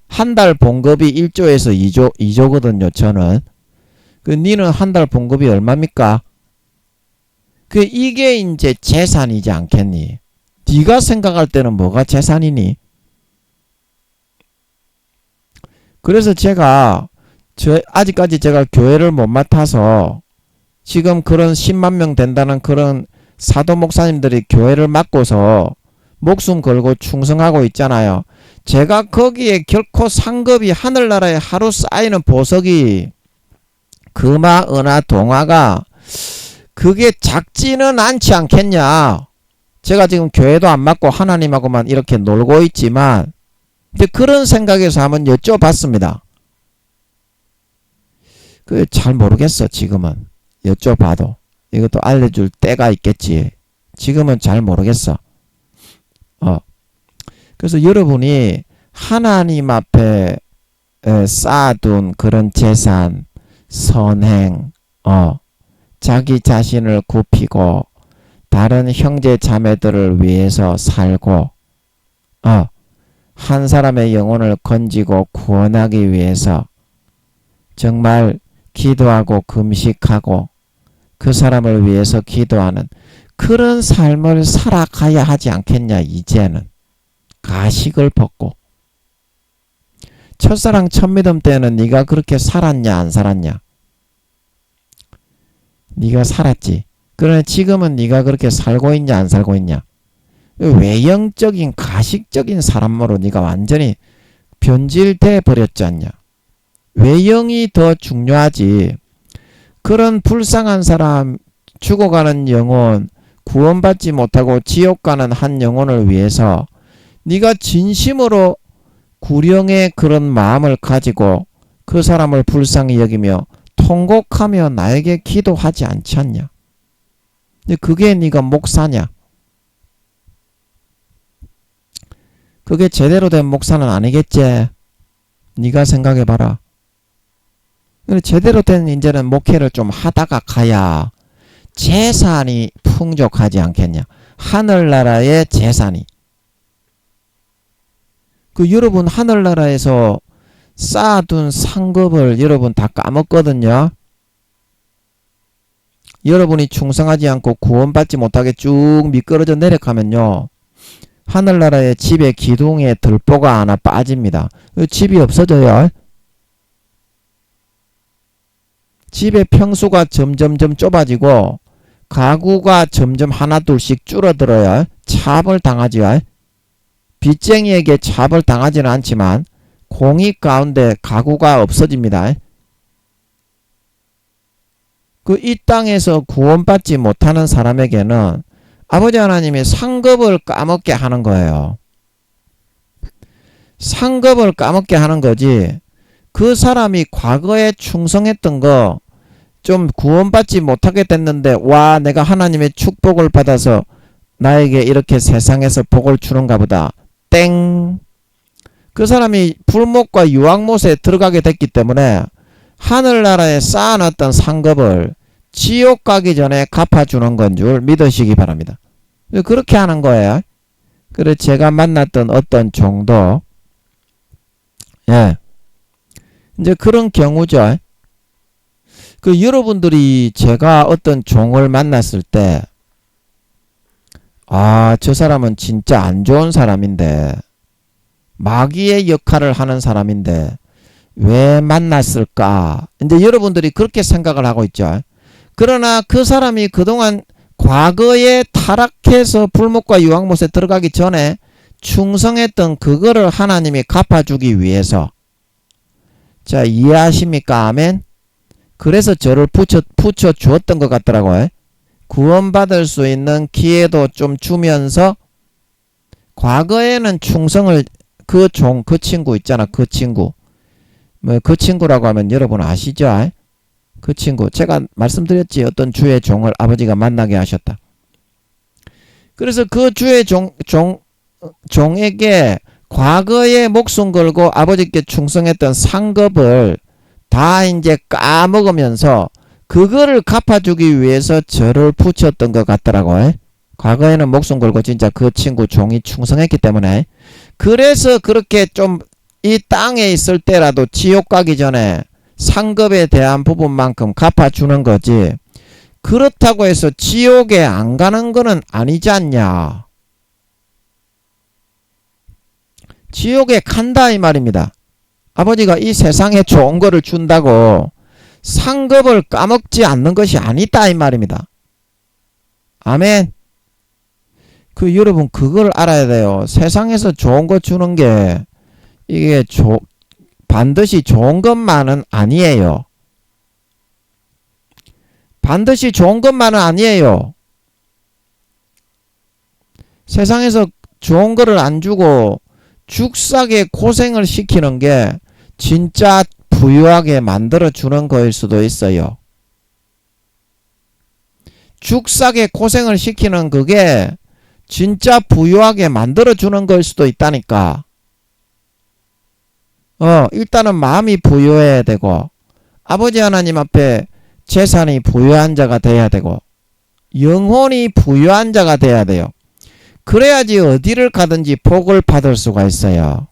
한 달 봉급이 1조에서 2조거든요, 저는. 니는 한 달 봉급이 얼마입니까? 이게 이제 재산이지 않겠니? 네가 생각할 때는 뭐가 재산이니? 그래서 아직까지 제가 교회를 못 맡아서 지금 그런 10만 명 된다는 그런 사도 목사님들이 교회를 맡고서 목숨 걸고 충성하고 있잖아요. 제가 거기에 결코 상급이 하늘나라에 하루 쌓이는 보석이 금화, 은화, 동화가 그게 작지는 않지 않겠냐. 제가 지금 교회도 안 맡고 하나님하고만 이렇게 놀고 있지만 근데 그런 생각에서 한번 여쭤봤습니다. 잘 모르겠어, 지금은. 여쭤봐도. 이것도 알려줄 때가 있겠지. 지금은 잘 모르겠어. 그래서 여러분이 하나님 앞에 쌓아둔 그런 재산, 선행, 자기 자신을 굽히고 다른 형제 자매들을 위해서 살고 한 사람의 영혼을 건지고 구원하기 위해서 정말 기도하고 금식하고 그 사람을 위해서 기도하는 그런 삶을 살아가야 하지 않겠냐. 이제는 가식을 벗고. 첫사랑 첫미담 때는 네가 그렇게 살았냐 안 살았냐? 네가 살았지. 그러나 지금은 네가 그렇게 살고 있냐 안 살고 있냐? 외형적인 가식적인 사람으로 네가 완전히 변질돼 버렸지 않냐? 외형이 더 중요하지. 그런 불쌍한 사람, 죽어가는 영혼, 구원받지 못하고 지옥 가는 한 영혼을 위해서 네가 진심으로 구령의 그런 마음을 가지고 그 사람을 불쌍히 여기며 통곡하며 나에게 기도하지 않지 않냐? 근데 그게 네가 목사냐? 그게 제대로 된 목사는 아니겠지? 네가 생각해봐라. 제대로 된 이제는 목회를 좀 하다가 가야 재산이 풍족하지 않겠냐? 하늘나라의 재산이. 여러분 하늘나라에서 쌓아둔 상급을 여러분 다 까먹거든요. 여러분이 충성하지 않고 구원받지 못하게 쭉 미끄러져 내려가면요. 하늘나라의 집의 기둥에 들보가 하나 빠집니다. 집이 없어져요. 집의 평수가 점점점 좁아지고 가구가 점점 하나둘씩 줄어들어요. 차압을 당하지요. 빚쟁이에게 차압을 당하지는 않지만 공익 가운데 가구가 없어집니다. 이 땅에서 구원받지 못하는 사람에게는 아버지 하나님이 상급을 까먹게 하는 거예요. 상급을 까먹게 하는 거지. 그 사람이 과거에 충성했던 거 좀 구원받지 못하게 됐는데 와 내가 하나님의 축복을 받아서 나에게 이렇게 세상에서 복을 주는가 보다. 땡. 그 사람이 불못과 유황못에 들어가게 됐기 때문에 하늘나라에 쌓아놨던 상급을 지옥 가기 전에 갚아주는 건 줄 믿으시기 바랍니다. 그렇게 하는 거예요. 그래 제가 만났던 어떤 종도 예 이제 그런 경우죠. 그 여러분들이 제가 어떤 종을 만났을 때 아, 저 사람은 진짜 안 좋은 사람인데 마귀의 역할을 하는 사람인데 왜 만났을까? 이제 여러분들이 그렇게 생각을 하고 있죠. 그러나 그 사람이 그동안 과거에 타락해서 불못과 유황못에 들어가기 전에 충성했던 그거를 하나님이 갚아주기 위해서 자 이해하십니까? 아멘. 그래서 저를 붙여 주었던 것 같더라고요. 구원받을 수 있는 기회도 좀 주면서 과거에는 충성을 그 친구 있잖아. 그 친구. 뭐 그 친구라고 하면 여러분 아시죠? 그 친구. 제가 말씀드렸지. 어떤 주의 종을 아버지가 만나게 하셨다. 그래서 그 주의 종에게 과거에 목숨 걸고 아버지께 충성했던 상급을 다 이제 까먹으면서 그거를 갚아주기 위해서 저를 붙였던 것 같더라고요. 과거에는 목숨 걸고 진짜 그 친구 종이 충성했기 때문에 그래서 그렇게 좀 이 땅에 있을 때라도 지옥 가기 전에 상급에 대한 부분만큼 갚아주는 거지 그렇다고 해서 지옥에 안 가는 거는 아니지 않냐. 지옥에 간다 이 말입니다. 아버지가 이 세상에 좋은 거를 준다고 상급을 까먹지 않는 것이 아니다 이 말입니다. 아멘. 그 여러분 그걸 알아야 돼요. 세상에서 좋은 거 주는 게 이게 반드시 좋은 것만은 아니에요. 반드시 좋은 것만은 아니에요. 세상에서 좋은 거를 안 주고 죽사게 고생을 시키는 게 진짜 부유하게 만들어 주는 거일 수도 있어요. 죽사게 고생을 시키는 그게 진짜 부유하게 만들어 주는 거일 수도 있다니까. 일단은 마음이 부유해야 되고 아버지 하나님 앞에 재산이 부유한 자가 돼야 되고 영혼이 부유한 자가 돼야 돼요. 그래야지 어디를 가든지 복을 받을 수가 있어요.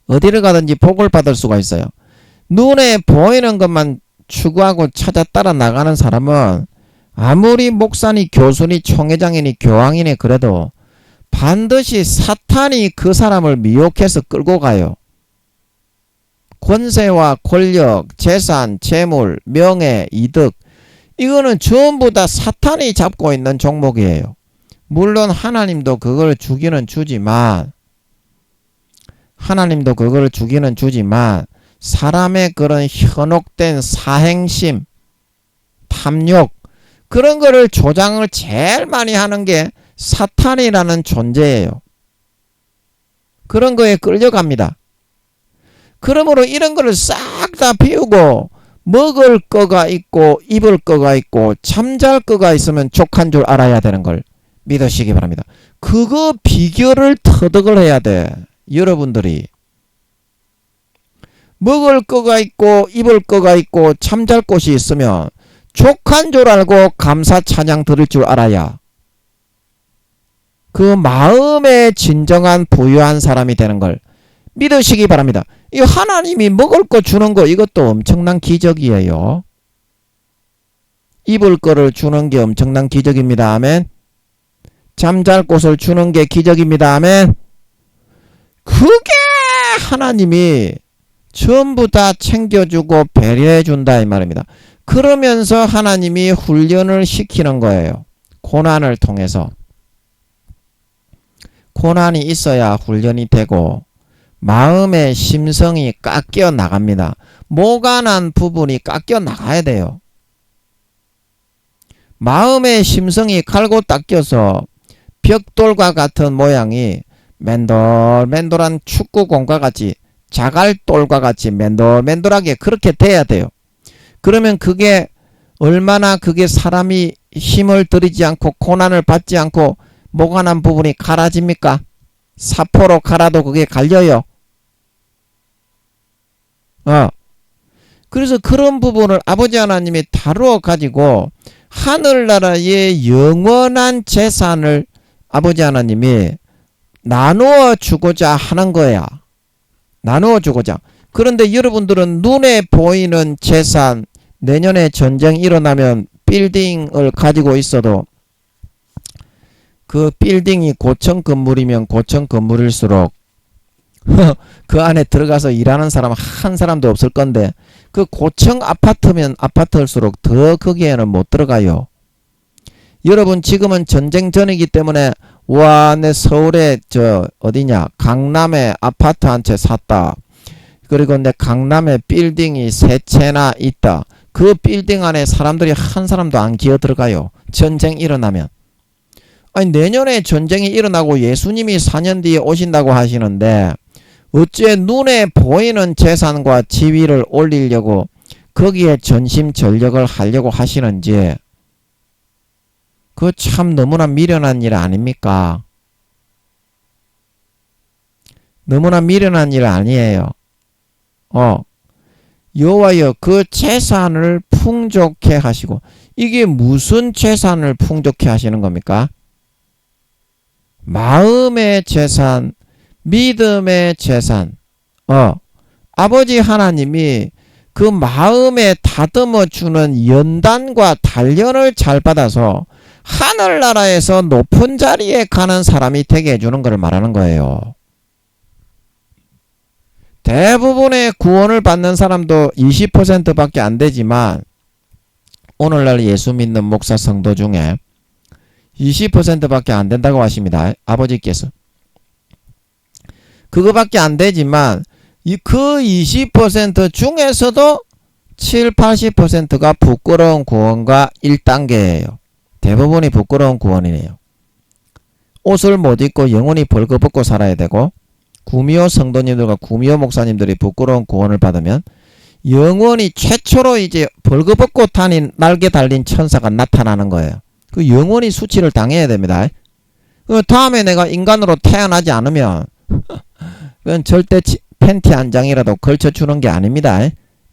어디를 가든지 복을 받을 수가 있어요. 눈에 보이는 것만 추구하고 찾아 따라 나가는 사람은 아무리 목사니 교수니 총회장이니 교황이니 그래도 반드시 사탄이 그 사람을 미혹해서 끌고 가요. 권세와 권력, 재산, 재물, 명예, 이득 이거는 전부 다 사탄이 잡고 있는 종목이에요. 물론 하나님도 그걸 주기는 주지만 사람의 그런 현혹된 사행심, 탐욕 그런 거를 조장을 제일 많이 하는 게 사탄이라는 존재예요. 그런 거에 끌려갑니다. 그러므로 이런 거를 싹 다 비우고 먹을 거가 있고 입을 거가 있고 잠잘 거가 있으면 족한 줄 알아야 되는 걸 믿으시기 바랍니다. 그거 비결을 터득을 해야 돼. 여러분들이 먹을 거가 있고 입을 거가 있고 잠잘 곳이 있으면 족한 줄 알고 감사 찬양 드릴 줄 알아야 그 마음에 진정한 부유한 사람이 되는 걸 믿으시기 바랍니다. 이 하나님이 먹을 거 주는 거 이것도 엄청난 기적이에요. 입을 거를 주는 게 엄청난 기적입니다. 아멘. 잠잘 곳을 주는 게 기적입니다. 아멘. 그게 하나님이 전부 다 챙겨주고 배려해준다 이 말입니다. 그러면서 하나님이 훈련을 시키는 거예요. 고난을 통해서. 고난이 있어야 훈련이 되고 마음의 심성이 깎여 나갑니다. 모관한 부분이 깎여 나가야 돼요. 마음의 심성이 갈고 닦여서 벽돌과 같은 모양이 맨돌맨돌한 축구공과 같이 자갈돌과 같이 맨돌맨돌하게 그렇게 돼야 돼요. 그러면 그게 얼마나 그게 사람이 힘을 들이지 않고 고난을 받지 않고 모가난 부분이 갈아집니까? 사포로 갈아도 그게 갈려요. 그래서 그런 부분을 아버지 하나님이 다루어 가지고 하늘나라의 영원한 재산을 아버지 하나님이 나누어 주고자 하는 거야. 나누어 주고자. 그런데 여러분들은 눈에 보이는 재산, 내년에 전쟁 일어나면 빌딩을 가지고 있어도 그 빌딩이 고층 건물이면 고층 건물일수록 그 안에 들어가서 일하는 사람 한 사람도 없을 건데 그 고층 아파트면 아파트일수록 더 거기에는 못 들어가요. 여러분 지금은 전쟁 전이기 때문에 와, 내 서울에 어디냐 강남에 아파트 한 채 샀다. 그리고 내 강남에 빌딩이 3채나 있다. 그 빌딩 안에 사람들이 한 사람도 안 기어 들어가요. 전쟁 일어나면. 아니 내년에 전쟁이 일어나고 예수님이 4년 뒤에 오신다고 하시는데 어째 눈에 보이는 재산과 지위를 올리려고 거기에 전심전력을 하려고 하시는지 그거 참 너무나 미련한 일 아닙니까? 너무나 미련한 일 아니에요. 여호와여 그 재산을 풍족해 하시고 이게 무슨 재산을 풍족해 하시는 겁니까? 마음의 재산, 믿음의 재산. 아버지 하나님이 그 마음에 다듬어 주는 연단과 단련을 잘 받아서 하늘나라에서 높은 자리에 가는 사람이 되게 해주는 걸 말하는 거예요. 대부분의 구원을 받는 사람도 20%밖에 안 되지만 오늘날 예수 믿는 목사 성도 중에 20%밖에 안 된다고 하십니다. 아버지께서. 그거밖에 안 되지만 그 20% 중에서도 7, 80%가 부끄러운 구원과 1단계예요. 대부분이 부끄러운 구원이네요. 옷을 못 입고 영원히 벌거벗고 살아야 되고 구미호 성도님들과 구미호 목사님들이 부끄러운 구원을 받으면 영원히 최초로 이제 벌거벗고 다닌 날개 달린 천사가 나타나는 거예요. 그 영원히 수치를 당해야 됩니다. 그 다음에 내가 인간으로 태어나지 않으면 그건 절대 팬티 한 장이라도 걸쳐주는 게 아닙니다.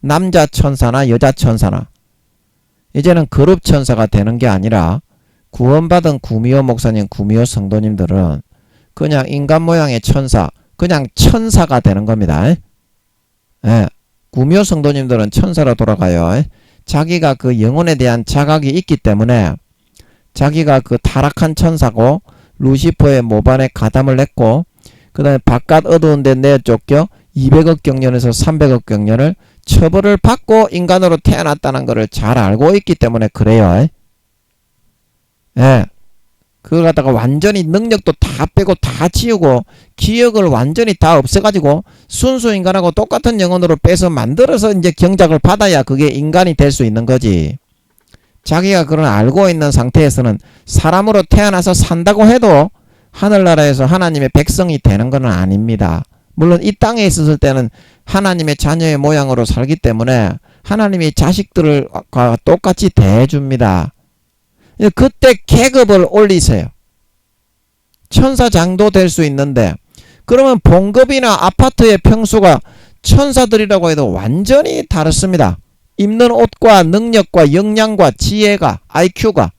남자 천사나 여자 천사나 이제는 그룹 천사가 되는 게 아니라 구원받은 구미호 목사님, 구미호 성도님들은 그냥 인간 모양의 천사, 그냥 천사가 되는 겁니다. 구미호 성도님들은 천사로 돌아가요. 자기가 그 영혼에 대한 자각이 있기 때문에 자기가 그 타락한 천사고 루시퍼의 모반에 가담을 했고 그 다음에 바깥 어두운 데 내쫓겨 200억 경년에서 300억 경년을 처벌을 받고 인간으로 태어났다는 것을 잘 알고 있기 때문에 그래요. 그걸 갖다가 완전히 능력도 다 빼고 다 지우고 기억을 완전히 다 없애가지고 순수 인간하고 똑같은 영혼으로 빼서 만들어서 이제 경작을 받아야 그게 인간이 될 수 있는 거지. 자기가 그런 알고 있는 상태에서는 사람으로 태어나서 산다고 해도 하늘나라에서 하나님의 백성이 되는 건 아닙니다. 물론 이 땅에 있었을 때는 하나님의 자녀의 모양으로 살기 때문에 하나님이 자식들과 똑같이 대해줍니다. 그때 계급을 올리세요. 천사장도 될 수 있는데 그러면 봉급이나 아파트의 평수가 천사들이라고 해도 완전히 다릅니다. 입는 옷과 능력과 역량과 지혜가 IQ가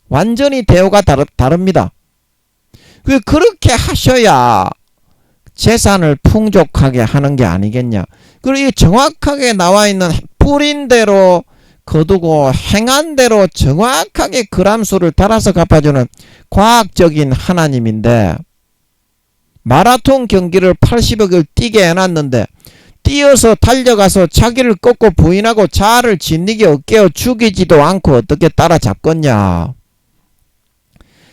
완전히 대우가 다릅니다. 그렇게 하셔야 재산을 풍족하게 하는 게 아니겠냐. 그리고 정확하게 나와 있는 뿌린 대로 거두고 행한 대로 정확하게 그람수를 달아서 갚아주는 과학적인 하나님인데 마라톤 경기를 80억을 뛰게 해놨는데 뛰어서 달려가서 자기를 꺾고 부인하고 자아를 짓이게 어깨어 죽이지도 않고 어떻게 따라잡겠냐.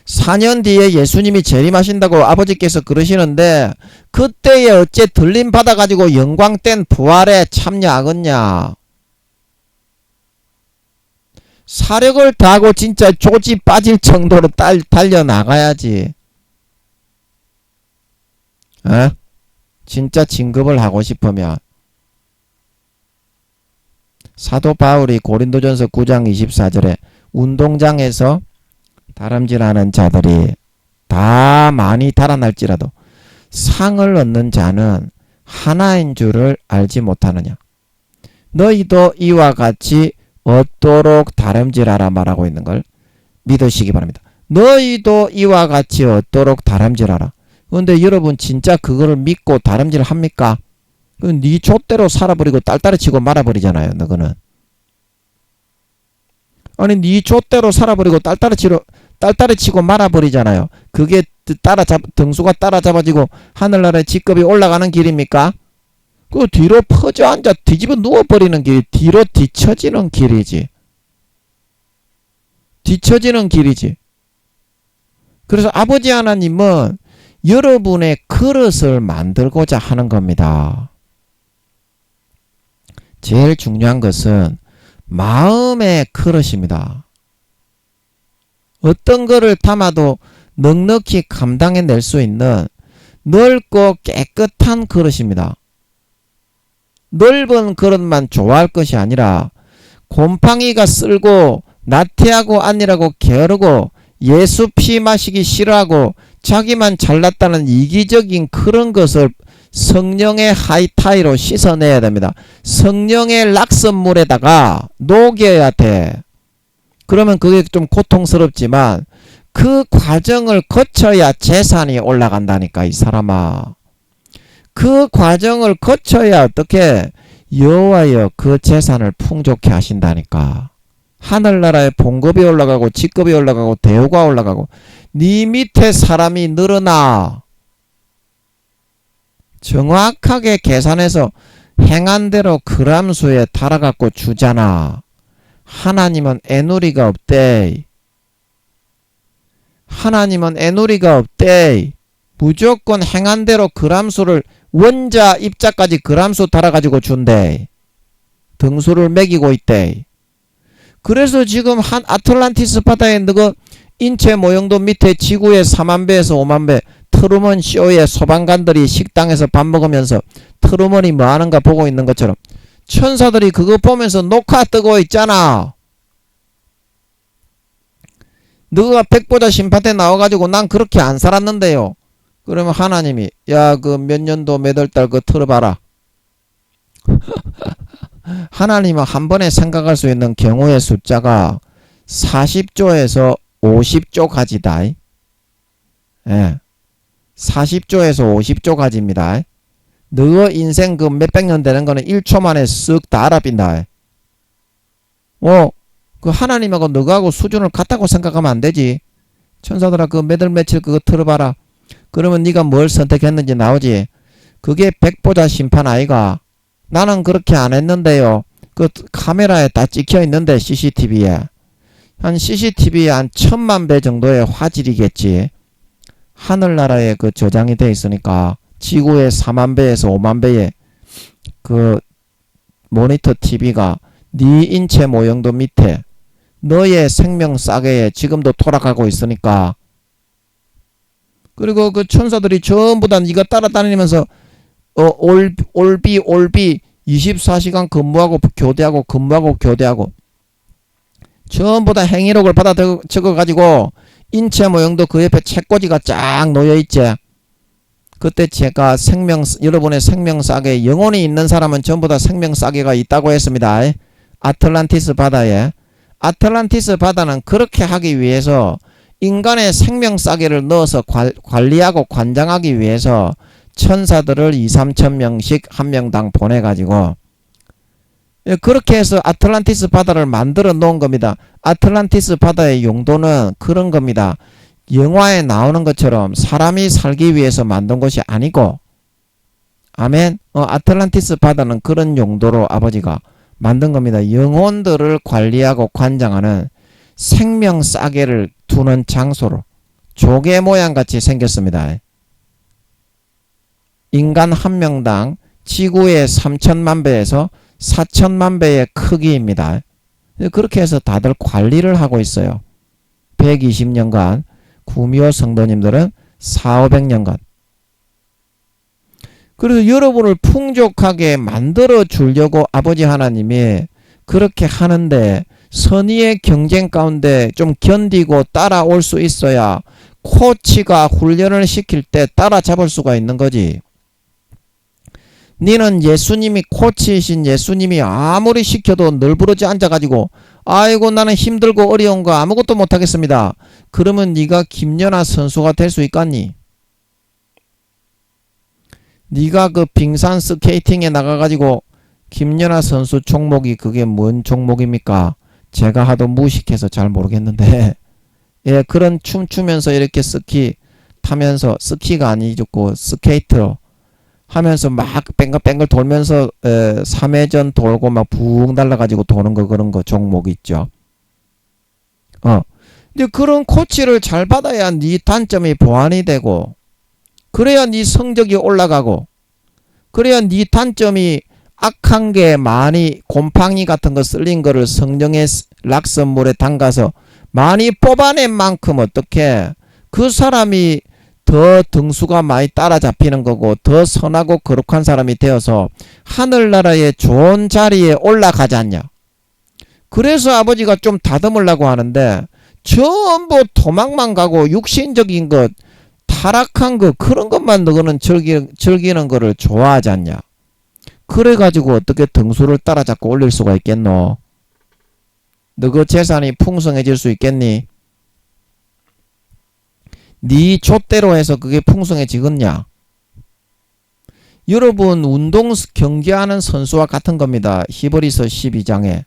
4년 뒤에 예수님이 재림하신다고 아버지께서 그러시는데 그때에 어째 들림 받아가지고 영광된 부활에 참여하겠냐. 사력을 다하고 진짜 조지 빠질 정도로 달려나가야지. 진짜 진급을 하고 싶으면 사도 바울이 고린도전서 9장 24절에 운동장에서 다름질하는 자들이 다 많이 달아날지라도 상을 얻는 자는 하나인 줄을 알지 못하느냐. 너희도 이와 같이 얻도록 다름질하라 말하고 있는 걸 믿으시기 바랍니다. 너희도 이와 같이 얻도록 다름질하라. 그런데 여러분 진짜 그거를 믿고 다름질 합니까? 네 족대로 살아버리고 딸딸이 치고 말아버리잖아요. 너거는. 아니 네 족대로 살아버리고 딸딸이 치고 말아버리잖아요. 그게 등수가 따라잡아지고 하늘나라의 직급이 올라가는 길입니까? 그 뒤로 퍼져 앉아 뒤집어 누워버리는 길이 뒤로 뒤처지는 길이지. 뒤처지는 길이지. 그래서 아버지 하나님은 여러분의 그릇을 만들고자 하는 겁니다. 제일 중요한 것은 마음의 그릇입니다. 어떤 거를 담아도 넉넉히 감당해낼 수 있는 넓고 깨끗한 그릇입니다. 넓은 그릇만 좋아할 것이 아니라 곰팡이가 쓸고 나태하고 아니라고 게으르고 예수 피 마시기 싫어하고 자기만 잘났다는 이기적인 그런 것을 성령의 하이타이로 씻어내야 됩니다. 성령의 락슨물에다가 녹여야 돼. 그러면 그게 좀 고통스럽지만 그 과정을 거쳐야 재산이 올라간다니까 이 사람아. 그 과정을 거쳐야 어떻게 여호와여 그 재산을 풍족케 하신다니까. 하늘나라에 봉급이 올라가고 직급이 올라가고 대우가 올라가고 네 밑에 사람이 늘어나. 정확하게 계산해서 행한 대로 그람수에 달아갖고 주잖아. 하나님은 애누리가 없대. 하나님은 애누리가 없대. 무조건 행한 대로 그람수를 원자 입자까지 그람수 달아가지고 준대. 등수를 매기고 있대. 그래서 지금 한 아틀란티스 바다에 너그 인체 모형도 밑에 지구의 4만배에서 5만배 트루먼 쇼의 소방관들이 식당에서 밥 먹으면서 트루먼이 뭐하는가 보고 있는 것처럼 천사들이 그거 보면서 녹화 뜨고 있잖아. 너가 백보자 심판대 나와가지고 난 그렇게 안 살았는데요. 그러면 하나님이 야 그 몇 년도 몇 월 달 그 틀어봐라. 하나님은 한 번에 생각할 수 있는 경우의 숫자가 40조에서 50조까지다. 예. 40조에서 50조까지입니다. 너 인생 그 몇백 년 되는 거는 1초 만에 쓱 다 알아빈다. 그 하나님하고 너하고 수준을 같다고 생각하면 안 되지. 천사들아 그 몇월 며칠 그거 틀어봐라. 그러면 네가 뭘 선택했는지 나오지. 그게 백보자 심판 아이가. 나는 그렇게 안 했는데요. 그 카메라에 다 찍혀 있는데 CCTV에. 한 CCTV에 한 1000만 배 정도의 화질이겠지. 하늘나라에 그 저장이 돼 있으니까 지구의 4만 배에서 5만 배의 그 모니터 TV가 네 인체 모형도 밑에 너의 생명 싸개에 지금도 돌아가고 있으니까. 그리고 그 천사들이 전부 다 네가 따라다니면서 올비 24시간 근무하고 교대하고 전부 다 행위록을 받아 적어가지고 인체 모형도 그 옆에 책꽂이가 쫙 놓여있지. 그때 제가 여러분의 생명 싸개 영혼이 있는 사람은 전부 다 생명 싸개가 있다고 했습니다. 아틀란티스 바다에. 아틀란티스 바다는 그렇게 하기 위해서 인간의 생명 싸개를 넣어서 관리하고 관장하기 위해서 천사들을 2-3천 명씩 한 명당 보내가지고 그렇게 해서 아틀란티스 바다를 만들어 놓은 겁니다. 아틀란티스 바다의 용도는 그런 겁니다. 영화에 나오는 것처럼 사람이 살기 위해서 만든 것이 아니고, 아멘. 아틀란티스 바다는 그런 용도로 아버지가 만든 겁니다. 영혼들을 관리하고 관장하는 생명 싸개를 두는 장소로 조개 모양 같이 생겼습니다. 인간 한 명당 지구의 3천만 배에서 4천만 배의 크기입니다. 그렇게 해서 다들 관리를 하고 있어요. 120년간, 구미호 성도님들은 400-500년간. 그래서 여러분을 풍족하게 만들어 주려고 아버지 하나님이 그렇게 하는데 선의의 경쟁 가운데 좀 견디고 따라올 수 있어야 코치가 훈련을 시킬 때 따라잡을 수가 있는 거지. 니는 예수님이 코치이신 예수님이 아무리 시켜도 널브러지 앉아가지고 아이고 나는 힘들고 어려운 거 아무것도 못하겠습니다. 그러면 네가 김연아 선수가 될 수 있겠니? 네가 그 빙산 스케이팅에 나가가지고 김연아 선수 종목이 그게 뭔 종목입니까? 제가 하도 무식해서 잘 모르겠는데 예, 그런 춤추면서 이렇게 스키 타면서 스키가 아니고 스케이트로 하면서 막 뱅글뱅글 돌면서 3회전 돌고 막 붕 달라가지고 도는 거 그런 거 종목 있죠. 이제 그런 코치를 잘 받아야 네 단점이 보완이 되고 그래야 네 성적이 올라가고 그래야 네 단점이 악한 게 많이 곰팡이 같은 거 쓸린 거를 성령의 락선물에 담가서 많이 뽑아낸 만큼 어떻게 그 사람이 더 등수가 많이 따라잡히는 거고 더 선하고 거룩한 사람이 되어서 하늘나라의 좋은 자리에 올라가지 않냐. 그래서 아버지가 좀 다듬으려고 하는데 전부 도망만 가고 육신적인 것 타락한 거 그런 것만 너는 즐기는 거를 좋아하지 않냐. 그래가지고 어떻게 등수를 따라잡고 올릴 수가 있겠노? 너 그 재산이 풍성해질 수 있겠니? 네 좆대로 해서 그게 풍성해지겠냐? 여러분 운동 경기하는 선수와 같은 겁니다. 히브리서 12장에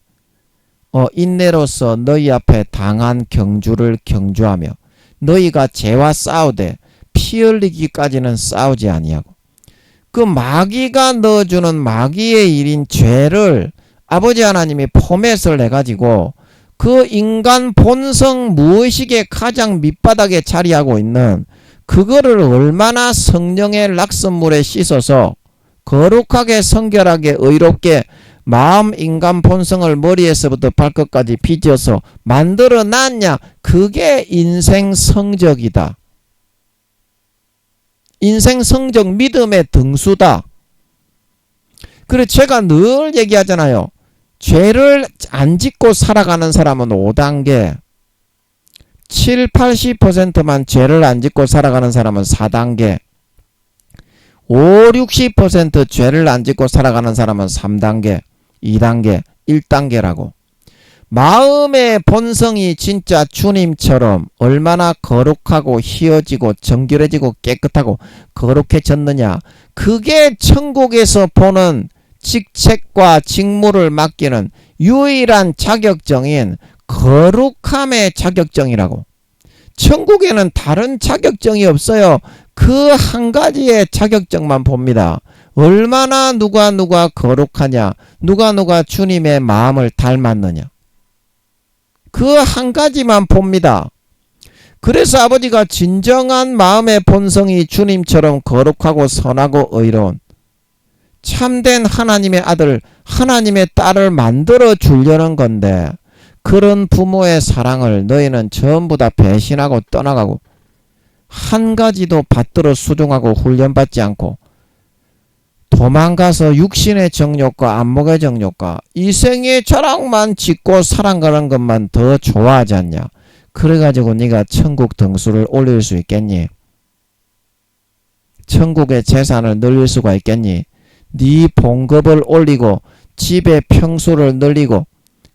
인내로서 너희 앞에 당한 경주를 경주하며 너희가 죄와 싸우되 피 흘리기까지는 싸우지 아니하고 그 마귀가 넣어주는 마귀의 일인 죄를 아버지 하나님이 포맷을 해가지고 그 인간 본성 무의식의 가장 밑바닥에 자리하고 있는 그거를 얼마나 성령의 락선물에 씻어서 거룩하게 성결하게 의롭게 마음 인간 본성을 머리에서부터 발끝까지 빚어서 만들어 놨냐. 그게 인생 성적이다. 인생 성적 믿음의 등수다. 그래 제가 늘 얘기하잖아요. 죄를 안 짓고 살아가는 사람은 5단계, 7, 80%만 죄를 안 짓고 살아가는 사람은 4단계, 5, 60% 죄를 안 짓고 살아가는 사람은 3단계, 2단계, 1단계라고. 마음의 본성이 진짜 주님처럼 얼마나 거룩하고 희어지고 정결해지고 깨끗하고 거룩해졌느냐. 그게 천국에서 보는 직책과 직무를 맡기는 유일한 자격증인 거룩함의 자격증이라고. 천국에는 다른 자격증이 없어요. 그 한 가지의 자격증만 봅니다. 얼마나 누가 거룩하냐, 누가 주님의 마음을 닮았느냐. 그 한 가지만 봅니다. 그래서 아버지가 진정한 마음의 본성이 주님처럼 거룩하고 선하고 의로운 참된 하나님의 아들, 하나님의 딸을 만들어 주려는 건데 그런 부모의 사랑을 너희는 전부 다 배신하고 떠나가고 한 가지도 받들어 수종하고 훈련받지 않고 도망가서 육신의 정욕과 안목의 정욕과 이생의 자랑만 짓고 살아가는 것만 더 좋아하지 않냐. 그래가지고 네가 천국 등수를 올릴 수 있겠니? 천국의 재산을 늘릴 수가 있겠니? 네 봉급을 올리고 집의 평수를 늘리고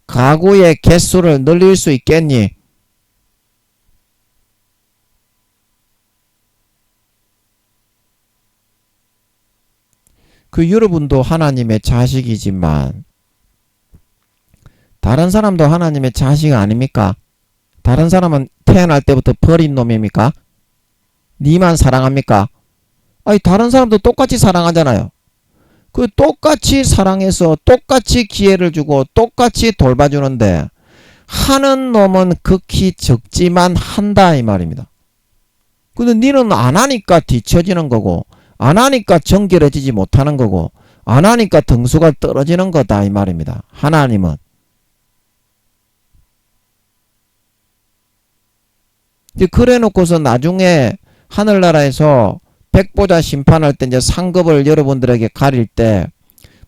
가구의 개수를 늘릴 수 있겠니? 그 여러분도 하나님의 자식이지만 다른 사람도 하나님의 자식 아닙니까? 다른 사람은 태어날 때부터 버린 놈입니까? 니만 사랑합니까? 아니 다른 사람도 똑같이 사랑하잖아요. 그 똑같이 사랑해서 똑같이 기회를 주고 똑같이 돌봐주는데 하는 놈은 극히 적지만 한다 이 말입니다. 근데 니는 안 하니까 뒤처지는 거고 안 하니까 정결해지지 못하는 거고 안 하니까 등수가 떨어지는 거다 이 말입니다. 하나님은. 그래 놓고서 나중에 하늘나라에서 백보자 심판할 때 이제 상급을 여러분들에게 가릴 때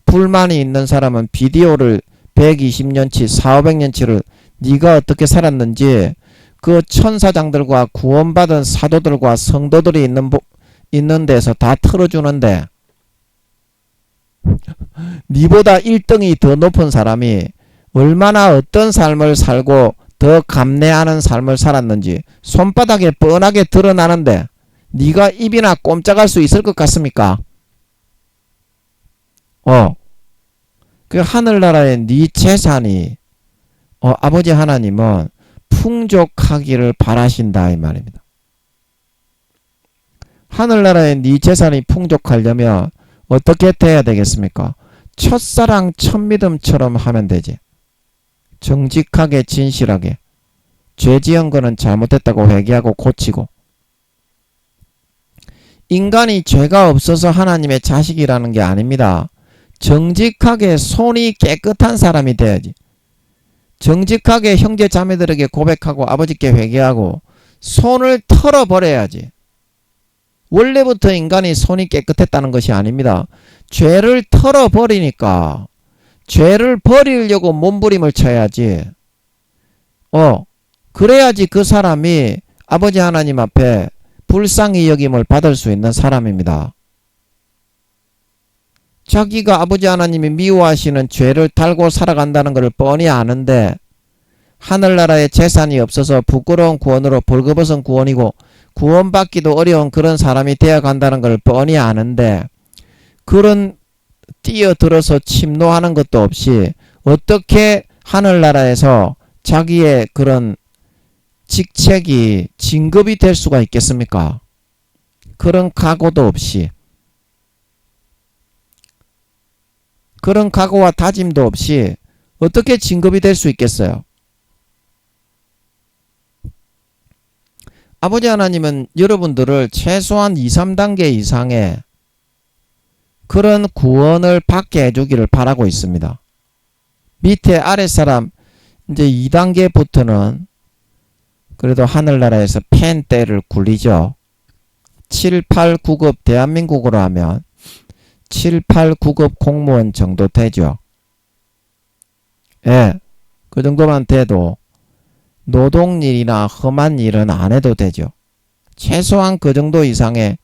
불만이 있는 사람은 비디오를 120년치, 400~500년치를 네가 어떻게 살았는지 그 천사장들과 구원받은 사도들과 성도들이 있는 데서 다 틀어주는데 니보다 1등이 더 높은 사람이 얼마나 어떤 삶을 살고 더 감내하는 삶을 살았는지 손바닥에 뻔하게 드러나는데 네가 입이나 꼼짝할 수 있을 것 같습니까? 그 하늘나라의 네 재산이 아버지 하나님은 풍족하기를 바라신다 이 말입니다. 하늘나라의 네 재산이 풍족하려면 어떻게 돼야 되겠습니까? 첫사랑 첫믿음처럼 하면 되지. 정직하게 진실하게 죄 지은 거는 잘못했다고 회개하고 고치고 인간이 죄가 없어서 하나님의 자식이라는 게 아닙니다. 정직하게 손이 깨끗한 사람이 돼야지. 정직하게 형제 자매들에게 고백하고 아버지께 회개하고 손을 털어버려야지. 원래부터 인간이 손이 깨끗했다는 것이 아닙니다. 죄를 털어버리니까 죄를 버리려고 몸부림을 쳐야지. 그래야지 그 사람이 아버지 하나님 앞에 불쌍히 여김을 받을 수 있는 사람입니다. 자기가 아버지 하나님이 미워하시는 죄를 달고 살아간다는 것을 뻔히 아는데 하늘나라에 재산이 없어서 부끄러운 구원으로 벌거벗은 구원이고 구원받기도 어려운 그런 사람이 되어간다는 걸 뻔히 아는데 그런 뛰어들어서 침노하는 것도 없이 어떻게 하늘나라에서 자기의 그런 직책이 진급이 될 수가 있겠습니까? 그런 각오도 없이 그런 각오와 다짐도 없이 어떻게 진급이 될 수 있겠어요? 아버지 하나님은 여러분들을 최소한 2, 3단계 이상의 그런 구원을 받게 해주기를 바라고 있습니다. 밑에 아랫사람 이제 2단계부터는 그래도 하늘나라에서 펜대를 굴리죠. 7, 8, 9급 대한민국으로 하면 7, 8, 9급 공무원 정도 되죠. 예, 그 정도만 돼도 노동일이나 험한 일은 안 해도 되죠. 최소한 그 정도 이상의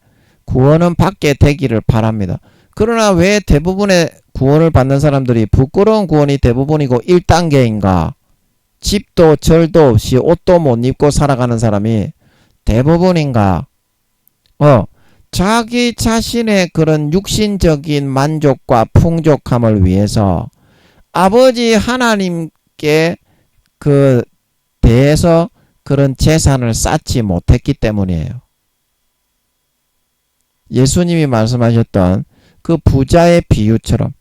구원은 받게 되기를 바랍니다. 그러나 왜 대부분의 구원을 받는 사람들이 부끄러운 구원이 대부분이고 1단계인가? 집도 절도 없이 옷도 못 입고 살아가는 사람이 대부분인가? 자기 자신의 그런 육신적인 만족과 풍족함을 위해서 아버지 하나님께 대해서 그런 재산을 쌓지 못했기 때문이에요. 예수님이 말씀하셨던 그 부자의 비유처럼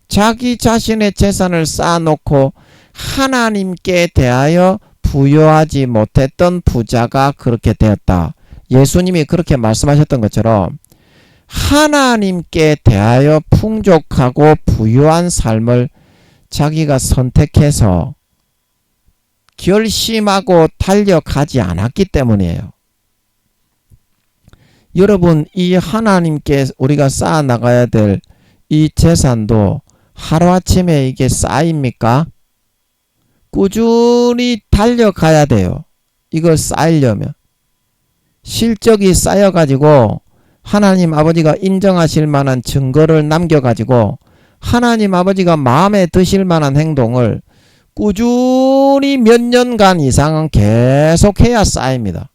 자기 자신의 재산을 쌓아놓고 하나님께 대하여 부여하지 못했던 부자가 그렇게 되었다. 예수님이 그렇게 말씀하셨던 것처럼 하나님께 대하여 풍족하고 부유한 삶을 자기가 선택해서 결심하고 달려가지 않았기 때문이에요. 여러분, 이 하나님께 우리가 쌓아 나가야 될 이 재산도 하루아침에 이게 쌓입니까? 꾸준히 달려가야 돼요. 이걸 쌓이려면. 실적이 쌓여가지고 하나님 아버지가 인정하실 만한 증거를 남겨가지고 하나님 아버지가 마음에 드실 만한 행동을 꾸준히 몇 년간 이상은 계속해야 쌓입니다.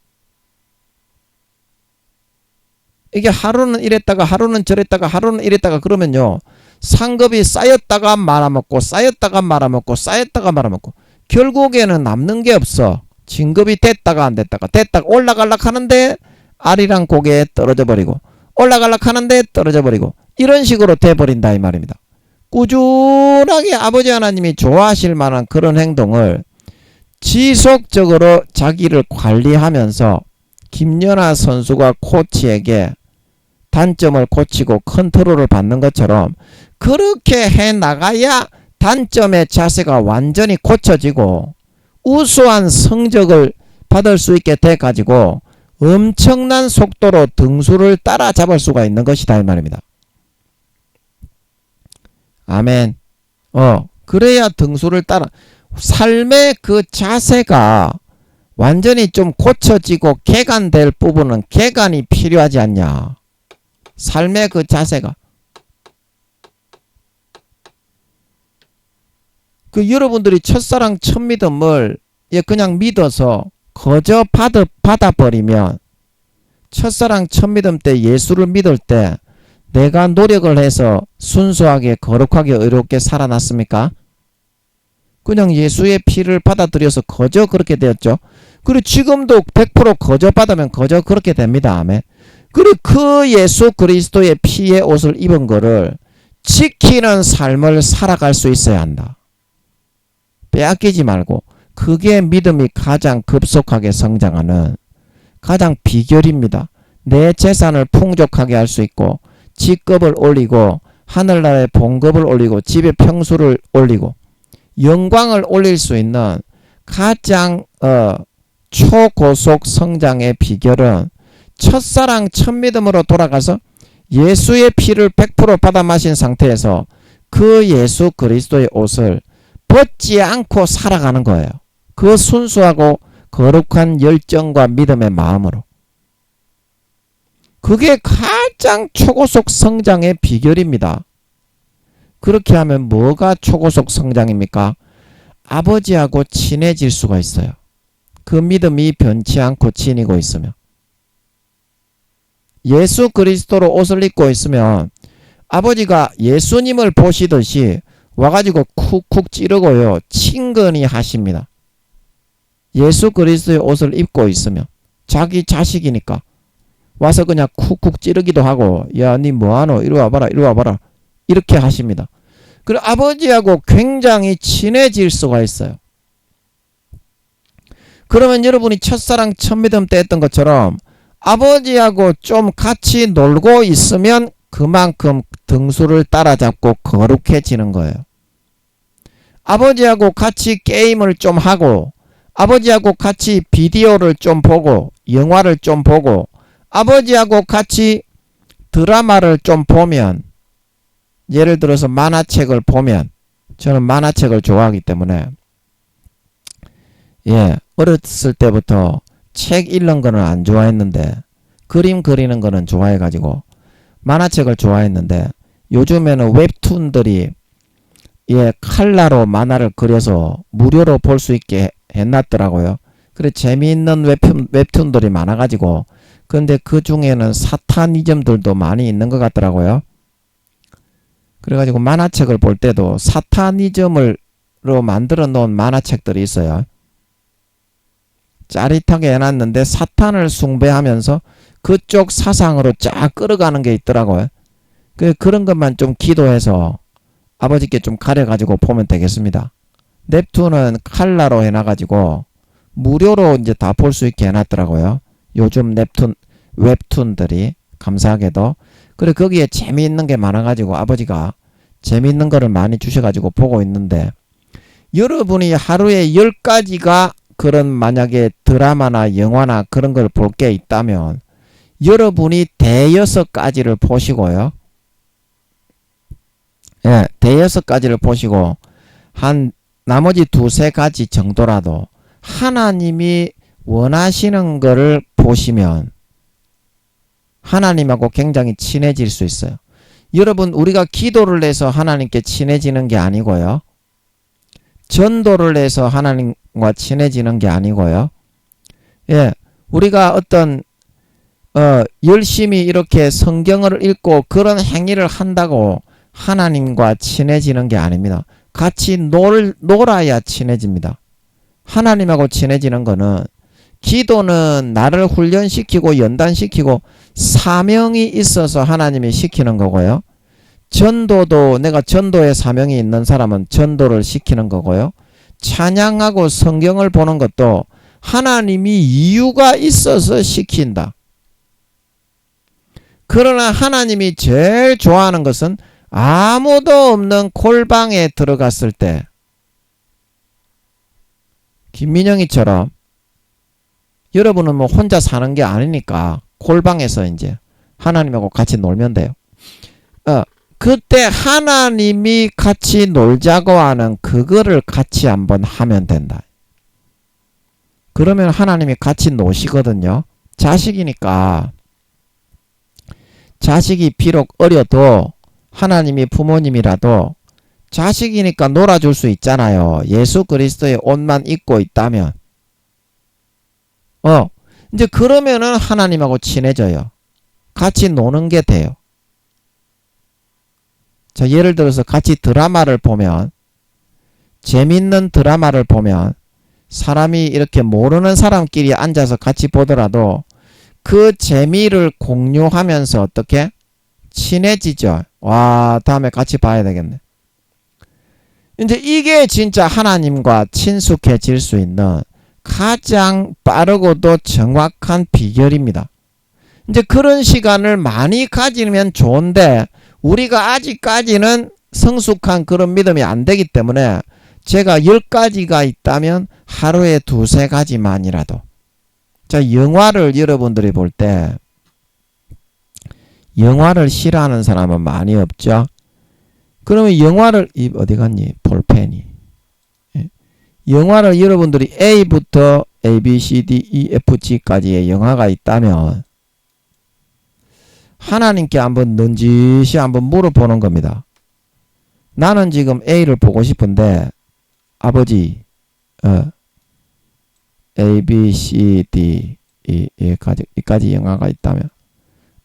이게 하루는 이랬다가 하루는 저랬다가 하루는 이랬다가 그러면요. 상급이 쌓였다가 말아먹고 쌓였다가 말아먹고 쌓였다가 말아먹고 결국에는 남는 게 없어. 진급이 됐다가 안 됐다가 됐다가 올라가려고 하는데 아리랑 고개에 떨어져 버리고 올라가려고 하는데 떨어져 버리고 이런 식으로 돼버린다 이 말입니다. 꾸준하게 아버지 하나님이 좋아하실 만한 그런 행동을 지속적으로 자기를 관리하면서 김연아 선수가 코치에게 단점을 고치고 컨트롤을 받는 것처럼 그렇게 해나가야 단점의 자세가 완전히 고쳐지고 우수한 성적을 받을 수 있게 돼가지고 엄청난 속도로 등수를 따라잡을 수가 있는 것이다 이 말입니다. 아멘. 그래야 등수를 따라 삶의 그 자세가 완전히 좀 고쳐지고 개간될 부분은 개간이 필요하지 않냐. 삶의 그 자세가. 그 여러분들이 첫사랑 첫 믿음을 그냥 믿어서 거저 받아버리면 첫사랑 첫 믿음 때 예수를 믿을 때 내가 노력을 해서 순수하게 거룩하게 의롭게 살아났습니까? 그냥 예수의 피를 받아들여서 거저 그렇게 되었죠. 그리고 지금도 100% 거저 받으면 거저 그렇게 됩니다. 아멘. 그리고 그 예수 그리스도의 피의 옷을 입은 거를 지키는 삶을 살아갈 수 있어야 한다. 빼앗기지 말고. 그게 믿음이 가장 급속하게 성장하는 가장 비결입니다. 내 재산을 풍족하게 할 수 있고 직급을 올리고 하늘나라의 봉급을 올리고 집의 평수를 올리고 영광을 올릴 수 있는 가장 초고속 성장의 비결은 첫사랑 첫 믿음으로 돌아가서 예수의 피를 100% 받아 마신 상태에서 그 예수 그리스도의 옷을 벗지 않고 살아가는 거예요. 그 순수하고 거룩한 열정과 믿음의 마음으로. 그게 가장 초고속 성장의 비결입니다. 그렇게 하면 뭐가 초고속 성장입니까? 아버지하고 친해질 수가 있어요. 그 믿음이 변치 않고 지니고 있으면. 예수 그리스도로 옷을 입고 있으면 아버지가 예수님을 보시듯이 와가지고 쿡쿡 찌르고요. 친근히 하십니다. 예수 그리스도의 옷을 입고 있으면 자기 자식이니까 와서 그냥 쿡쿡 찌르기도 하고 야 니 뭐하노 이리 와봐라 이리 와봐라 이렇게 하십니다. 그리고 아버지하고 굉장히 친해질 수가 있어요. 그러면 여러분이 첫사랑 첫 믿음 때 했던 것처럼 아버지하고 좀 같이 놀고 있으면 그만큼 등수를 따라잡고 거룩해지는 거예요. 아버지하고 같이 게임을 좀 하고 아버지하고 같이 비디오를 좀 보고 영화를 좀 보고 아버지하고 같이 드라마를 좀 보면 예를 들어서 만화책을 보면 저는 만화책을 좋아하기 때문에 어렸을 때부터 책 읽는 거는 안 좋아했는데 그림 그리는 거는 좋아해가지고 만화책을 좋아했는데 요즘에는 웹툰들이 칼라로 만화를 그려서 무료로 볼 수 있게 해놨더라고요. 그래 재미있는 웹툰들이 많아가지고 근데 그 중에는 사타니즘들도 많이 있는 것 같더라고요. 그래가지고 만화책을 볼 때도 사타니즘으로 만들어 놓은 만화책들이 있어요. 짜릿하게 해놨는데 사탄을 숭배하면서 그쪽 사상으로 쫙 끌어가는 게 있더라고요. 그런 것만 좀 기도해서 아버지께 좀 가려가지고 보면 되겠습니다. 넵툰은 칼라로 해놔가지고 무료로 이제 다 볼 수 있게 해놨더라고요. 요즘 웹툰들이 감사하게도. 그래 거기에 재미있는 게 많아가지고 아버지가 재미있는 거를 많이 주셔가지고 보고 있는데 여러분이 하루에 10가지가 그런 만약에 드라마나 영화나 그런 걸 볼 게 있다면 여러분이 대여섯 가지를 보시고요. 대여섯 가지를 보시고 한 나머지 두세 가지 정도라도 하나님이 원하시는 거를 보시면 하나님하고 굉장히 친해질 수 있어요. 여러분 우리가 기도를 해서 하나님께 친해지는 게 아니고요. 전도를 해서 하나님과 친해지는 게 아니고요. 우리가 어떤 열심히 이렇게 성경을 읽고 그런 행위를 한다고 하나님과 친해지는 게 아닙니다. 같이 놀아야 친해집니다. 하나님하고 친해지는 거는 기도는 나를 훈련시키고 연단시키고 사명이 있어서 하나님이 시키는 거고요. 전도도 내가 전도의 사명이 있는 사람은 전도를 시키는 거고요. 찬양하고 성경을 보는 것도 하나님이 이유가 있어서 시킨다. 그러나 하나님이 제일 좋아하는 것은 아무도 없는 골방에 들어갔을 때 김민영이처럼 여러분은 뭐 혼자 사는 게 아니니까 골방에서 이제 하나님하고 같이 놀면 돼요. 그때 하나님이 같이 놀자고 하는 그거를 같이 한번 하면 된다. 그러면 하나님이 같이 노시거든요. 자식이니까 자식이 비록 어려도 하나님이 부모님이라도 자식이니까 놀아줄 수 있잖아요. 예수 그리스도의 옷만 입고 있다면. 이제 그러면은 하나님하고 친해져요. 같이 노는 게 돼요. 자, 예를 들어서 같이 드라마를 보면, 재밌는 드라마를 보면, 사람이 이렇게 모르는 사람끼리 앉아서 같이 보더라도 그 재미를 공유하면서 어떻게? 친해지죠. 와, 다음에 같이 봐야 되겠네. 이제 이게 진짜 하나님과 친숙해질 수 있는 가장 빠르고도 정확한 비결입니다. 이제 그런 시간을 많이 가지면 좋은데 우리가 아직까지는 성숙한 그런 믿음이 안 되기 때문에 제가 10가지가 있다면 하루에 2-3가지만이라도. 자, 영화를 여러분들이 볼 때 영화를 싫어하는 사람은 많이 없죠. 그러면 영화를 어디 갔니? 볼펜이. 영화를 여러분들이 A부터 A, B, C, D, E, F, G까지의 영화가 있다면 하나님께 한번 넌지시 한번 물어보는 겁니다. 나는 지금 A를 보고 싶은데 아버지 A, B, C, D 이까지 영화가 있다면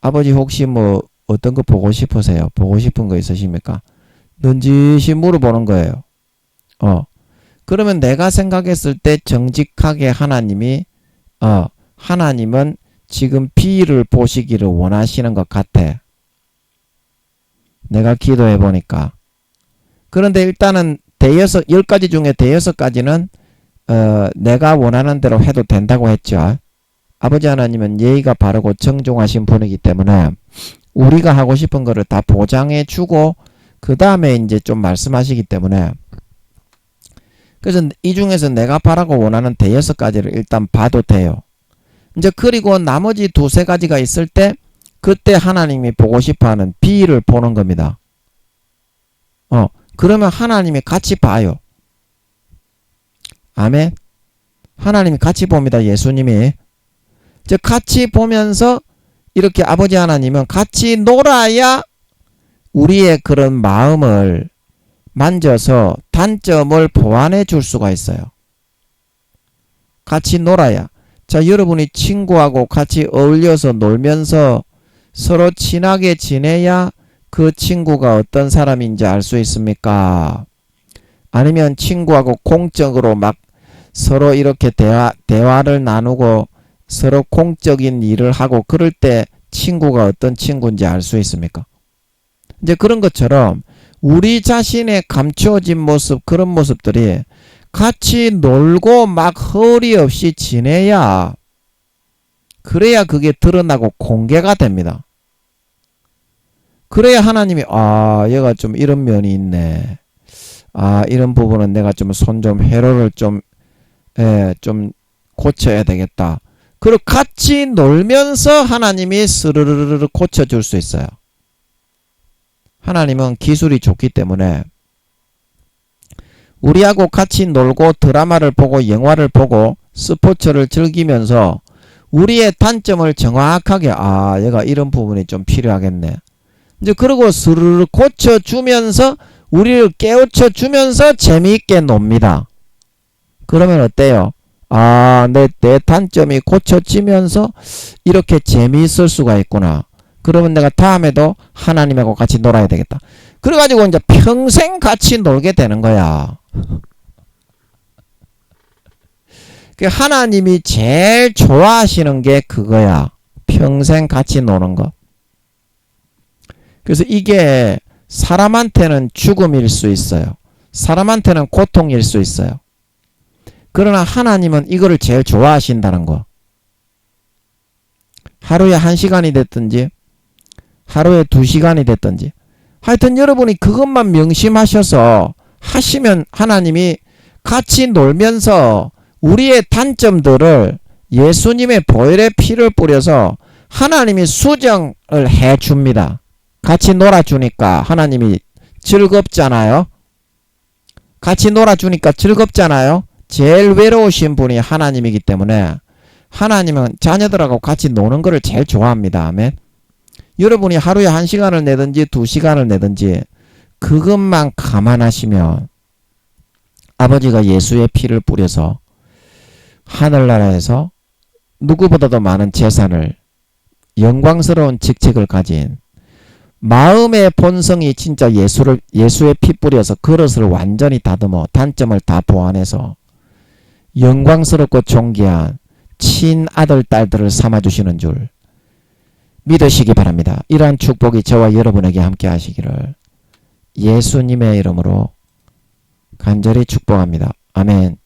아버지 혹시 뭐 어떤 거 보고 싶으세요? 보고 싶은 거 있으십니까? 넌지시 물어보는 거예요. 그러면 내가 생각했을 때 정직하게 하나님이 하나님은 지금 B를 보시기를 원하시는 것 같아. 내가 기도해 보니까. 그런데 일단은 10가지 중에 6가지는 내가 원하는 대로 해도 된다고 했죠. 아버지 하나님은 예의가 바르고 정중하신 분이기 때문에 우리가 하고 싶은 거를 다 보장해 주고 그 다음에 이제 좀 말씀하시기 때문에 그래서 이 중에서 내가 바라고 원하는 6가지를 일단 봐도 돼요. 이제 그리고 나머지 2-3가지가 있을 때 그때 하나님이 보고 싶어하는 B를 보는 겁니다. 그러면 하나님이 같이 봐요. 아멘. 하나님이 같이 봅니다. 예수님이. 이제 같이 보면서 이렇게 아버지 하나님은 같이 놀아야 우리의 그런 마음을 만져서 단점을 보완해 줄 수가 있어요. 같이 놀아야. 자, 여러분이 친구하고 같이 어울려서 놀면서 서로 친하게 지내야 그 친구가 어떤 사람인지 알 수 있습니까? 아니면 친구하고 공적으로 막 서로 이렇게 대화를 나누고 서로 공적인 일을 하고 그럴 때 친구가 어떤 친구인지 알 수 있습니까? 이제 그런 것처럼 우리 자신의 감추어진 모습, 그런 모습들이 같이 놀고 막 허리 없이 지내야 그래야 그게 드러나고 공개가 됩니다. 그래야 하나님이 얘가 좀 이런 면이 있네. 이런 부분은 내가 좀 회로를 좀 고쳐야 되겠다. 그리고 같이 놀면서 하나님이 스르르르 고쳐줄 수 있어요. 하나님은 기술이 좋기 때문에 우리하고 같이 놀고 드라마를 보고 영화를 보고 스포츠를 즐기면서 우리의 단점을 정확하게 얘가 이런 부분이 좀 필요하겠네. 이제 그러고 스르르 고쳐주면서 우리를 깨우쳐주면서 재미있게 놉니다. 그러면 어때요? 내 단점이 고쳐지면서 이렇게 재미있을 수가 있구나. 그러면 내가 다음에도 하나님하고 같이 놀아야 되겠다. 그래가지고 이제 평생 같이 놀게 되는 거야. 하나님이 제일 좋아하시는 게 그거야. 평생 같이 노는 거. 그래서 이게 사람한테는 죽음일 수 있어요. 사람한테는 고통일 수 있어요. 그러나 하나님은 이거를 제일 좋아하신다는 거. 하루에 1시간이 됐든지 하루에 2시간이 됐든지 하여튼 여러분이 그것만 명심하셔서 하시면 하나님이 같이 놀면서 우리의 단점들을 예수님의 보혈의 피를 뿌려서 하나님이 수정을 해줍니다. 같이 놀아주니까 하나님이 즐겁잖아요. 같이 놀아주니까 즐겁잖아요. 제일 외로우신 분이 하나님이기 때문에 하나님은 자녀들하고 같이 노는 것을 제일 좋아합니다. 아멘. 여러분이 하루에 1시간을 내든지 2시간을 내든지 그것만 감안하시면 아버지가 예수의 피를 뿌려서 하늘나라에서 누구보다도 많은 재산을, 영광스러운 직책을 가진, 마음의 본성이 진짜 예수의 피 뿌려서 그릇을 완전히 다듬어 단점을 다 보완해서 영광스럽고 존귀한 친아들 딸들을 삼아주시는 줄 믿으시기 바랍니다. 이러한 축복이 저와 여러분에게 함께 하시기를 예수님의 이름으로 간절히 축복합니다. 아멘.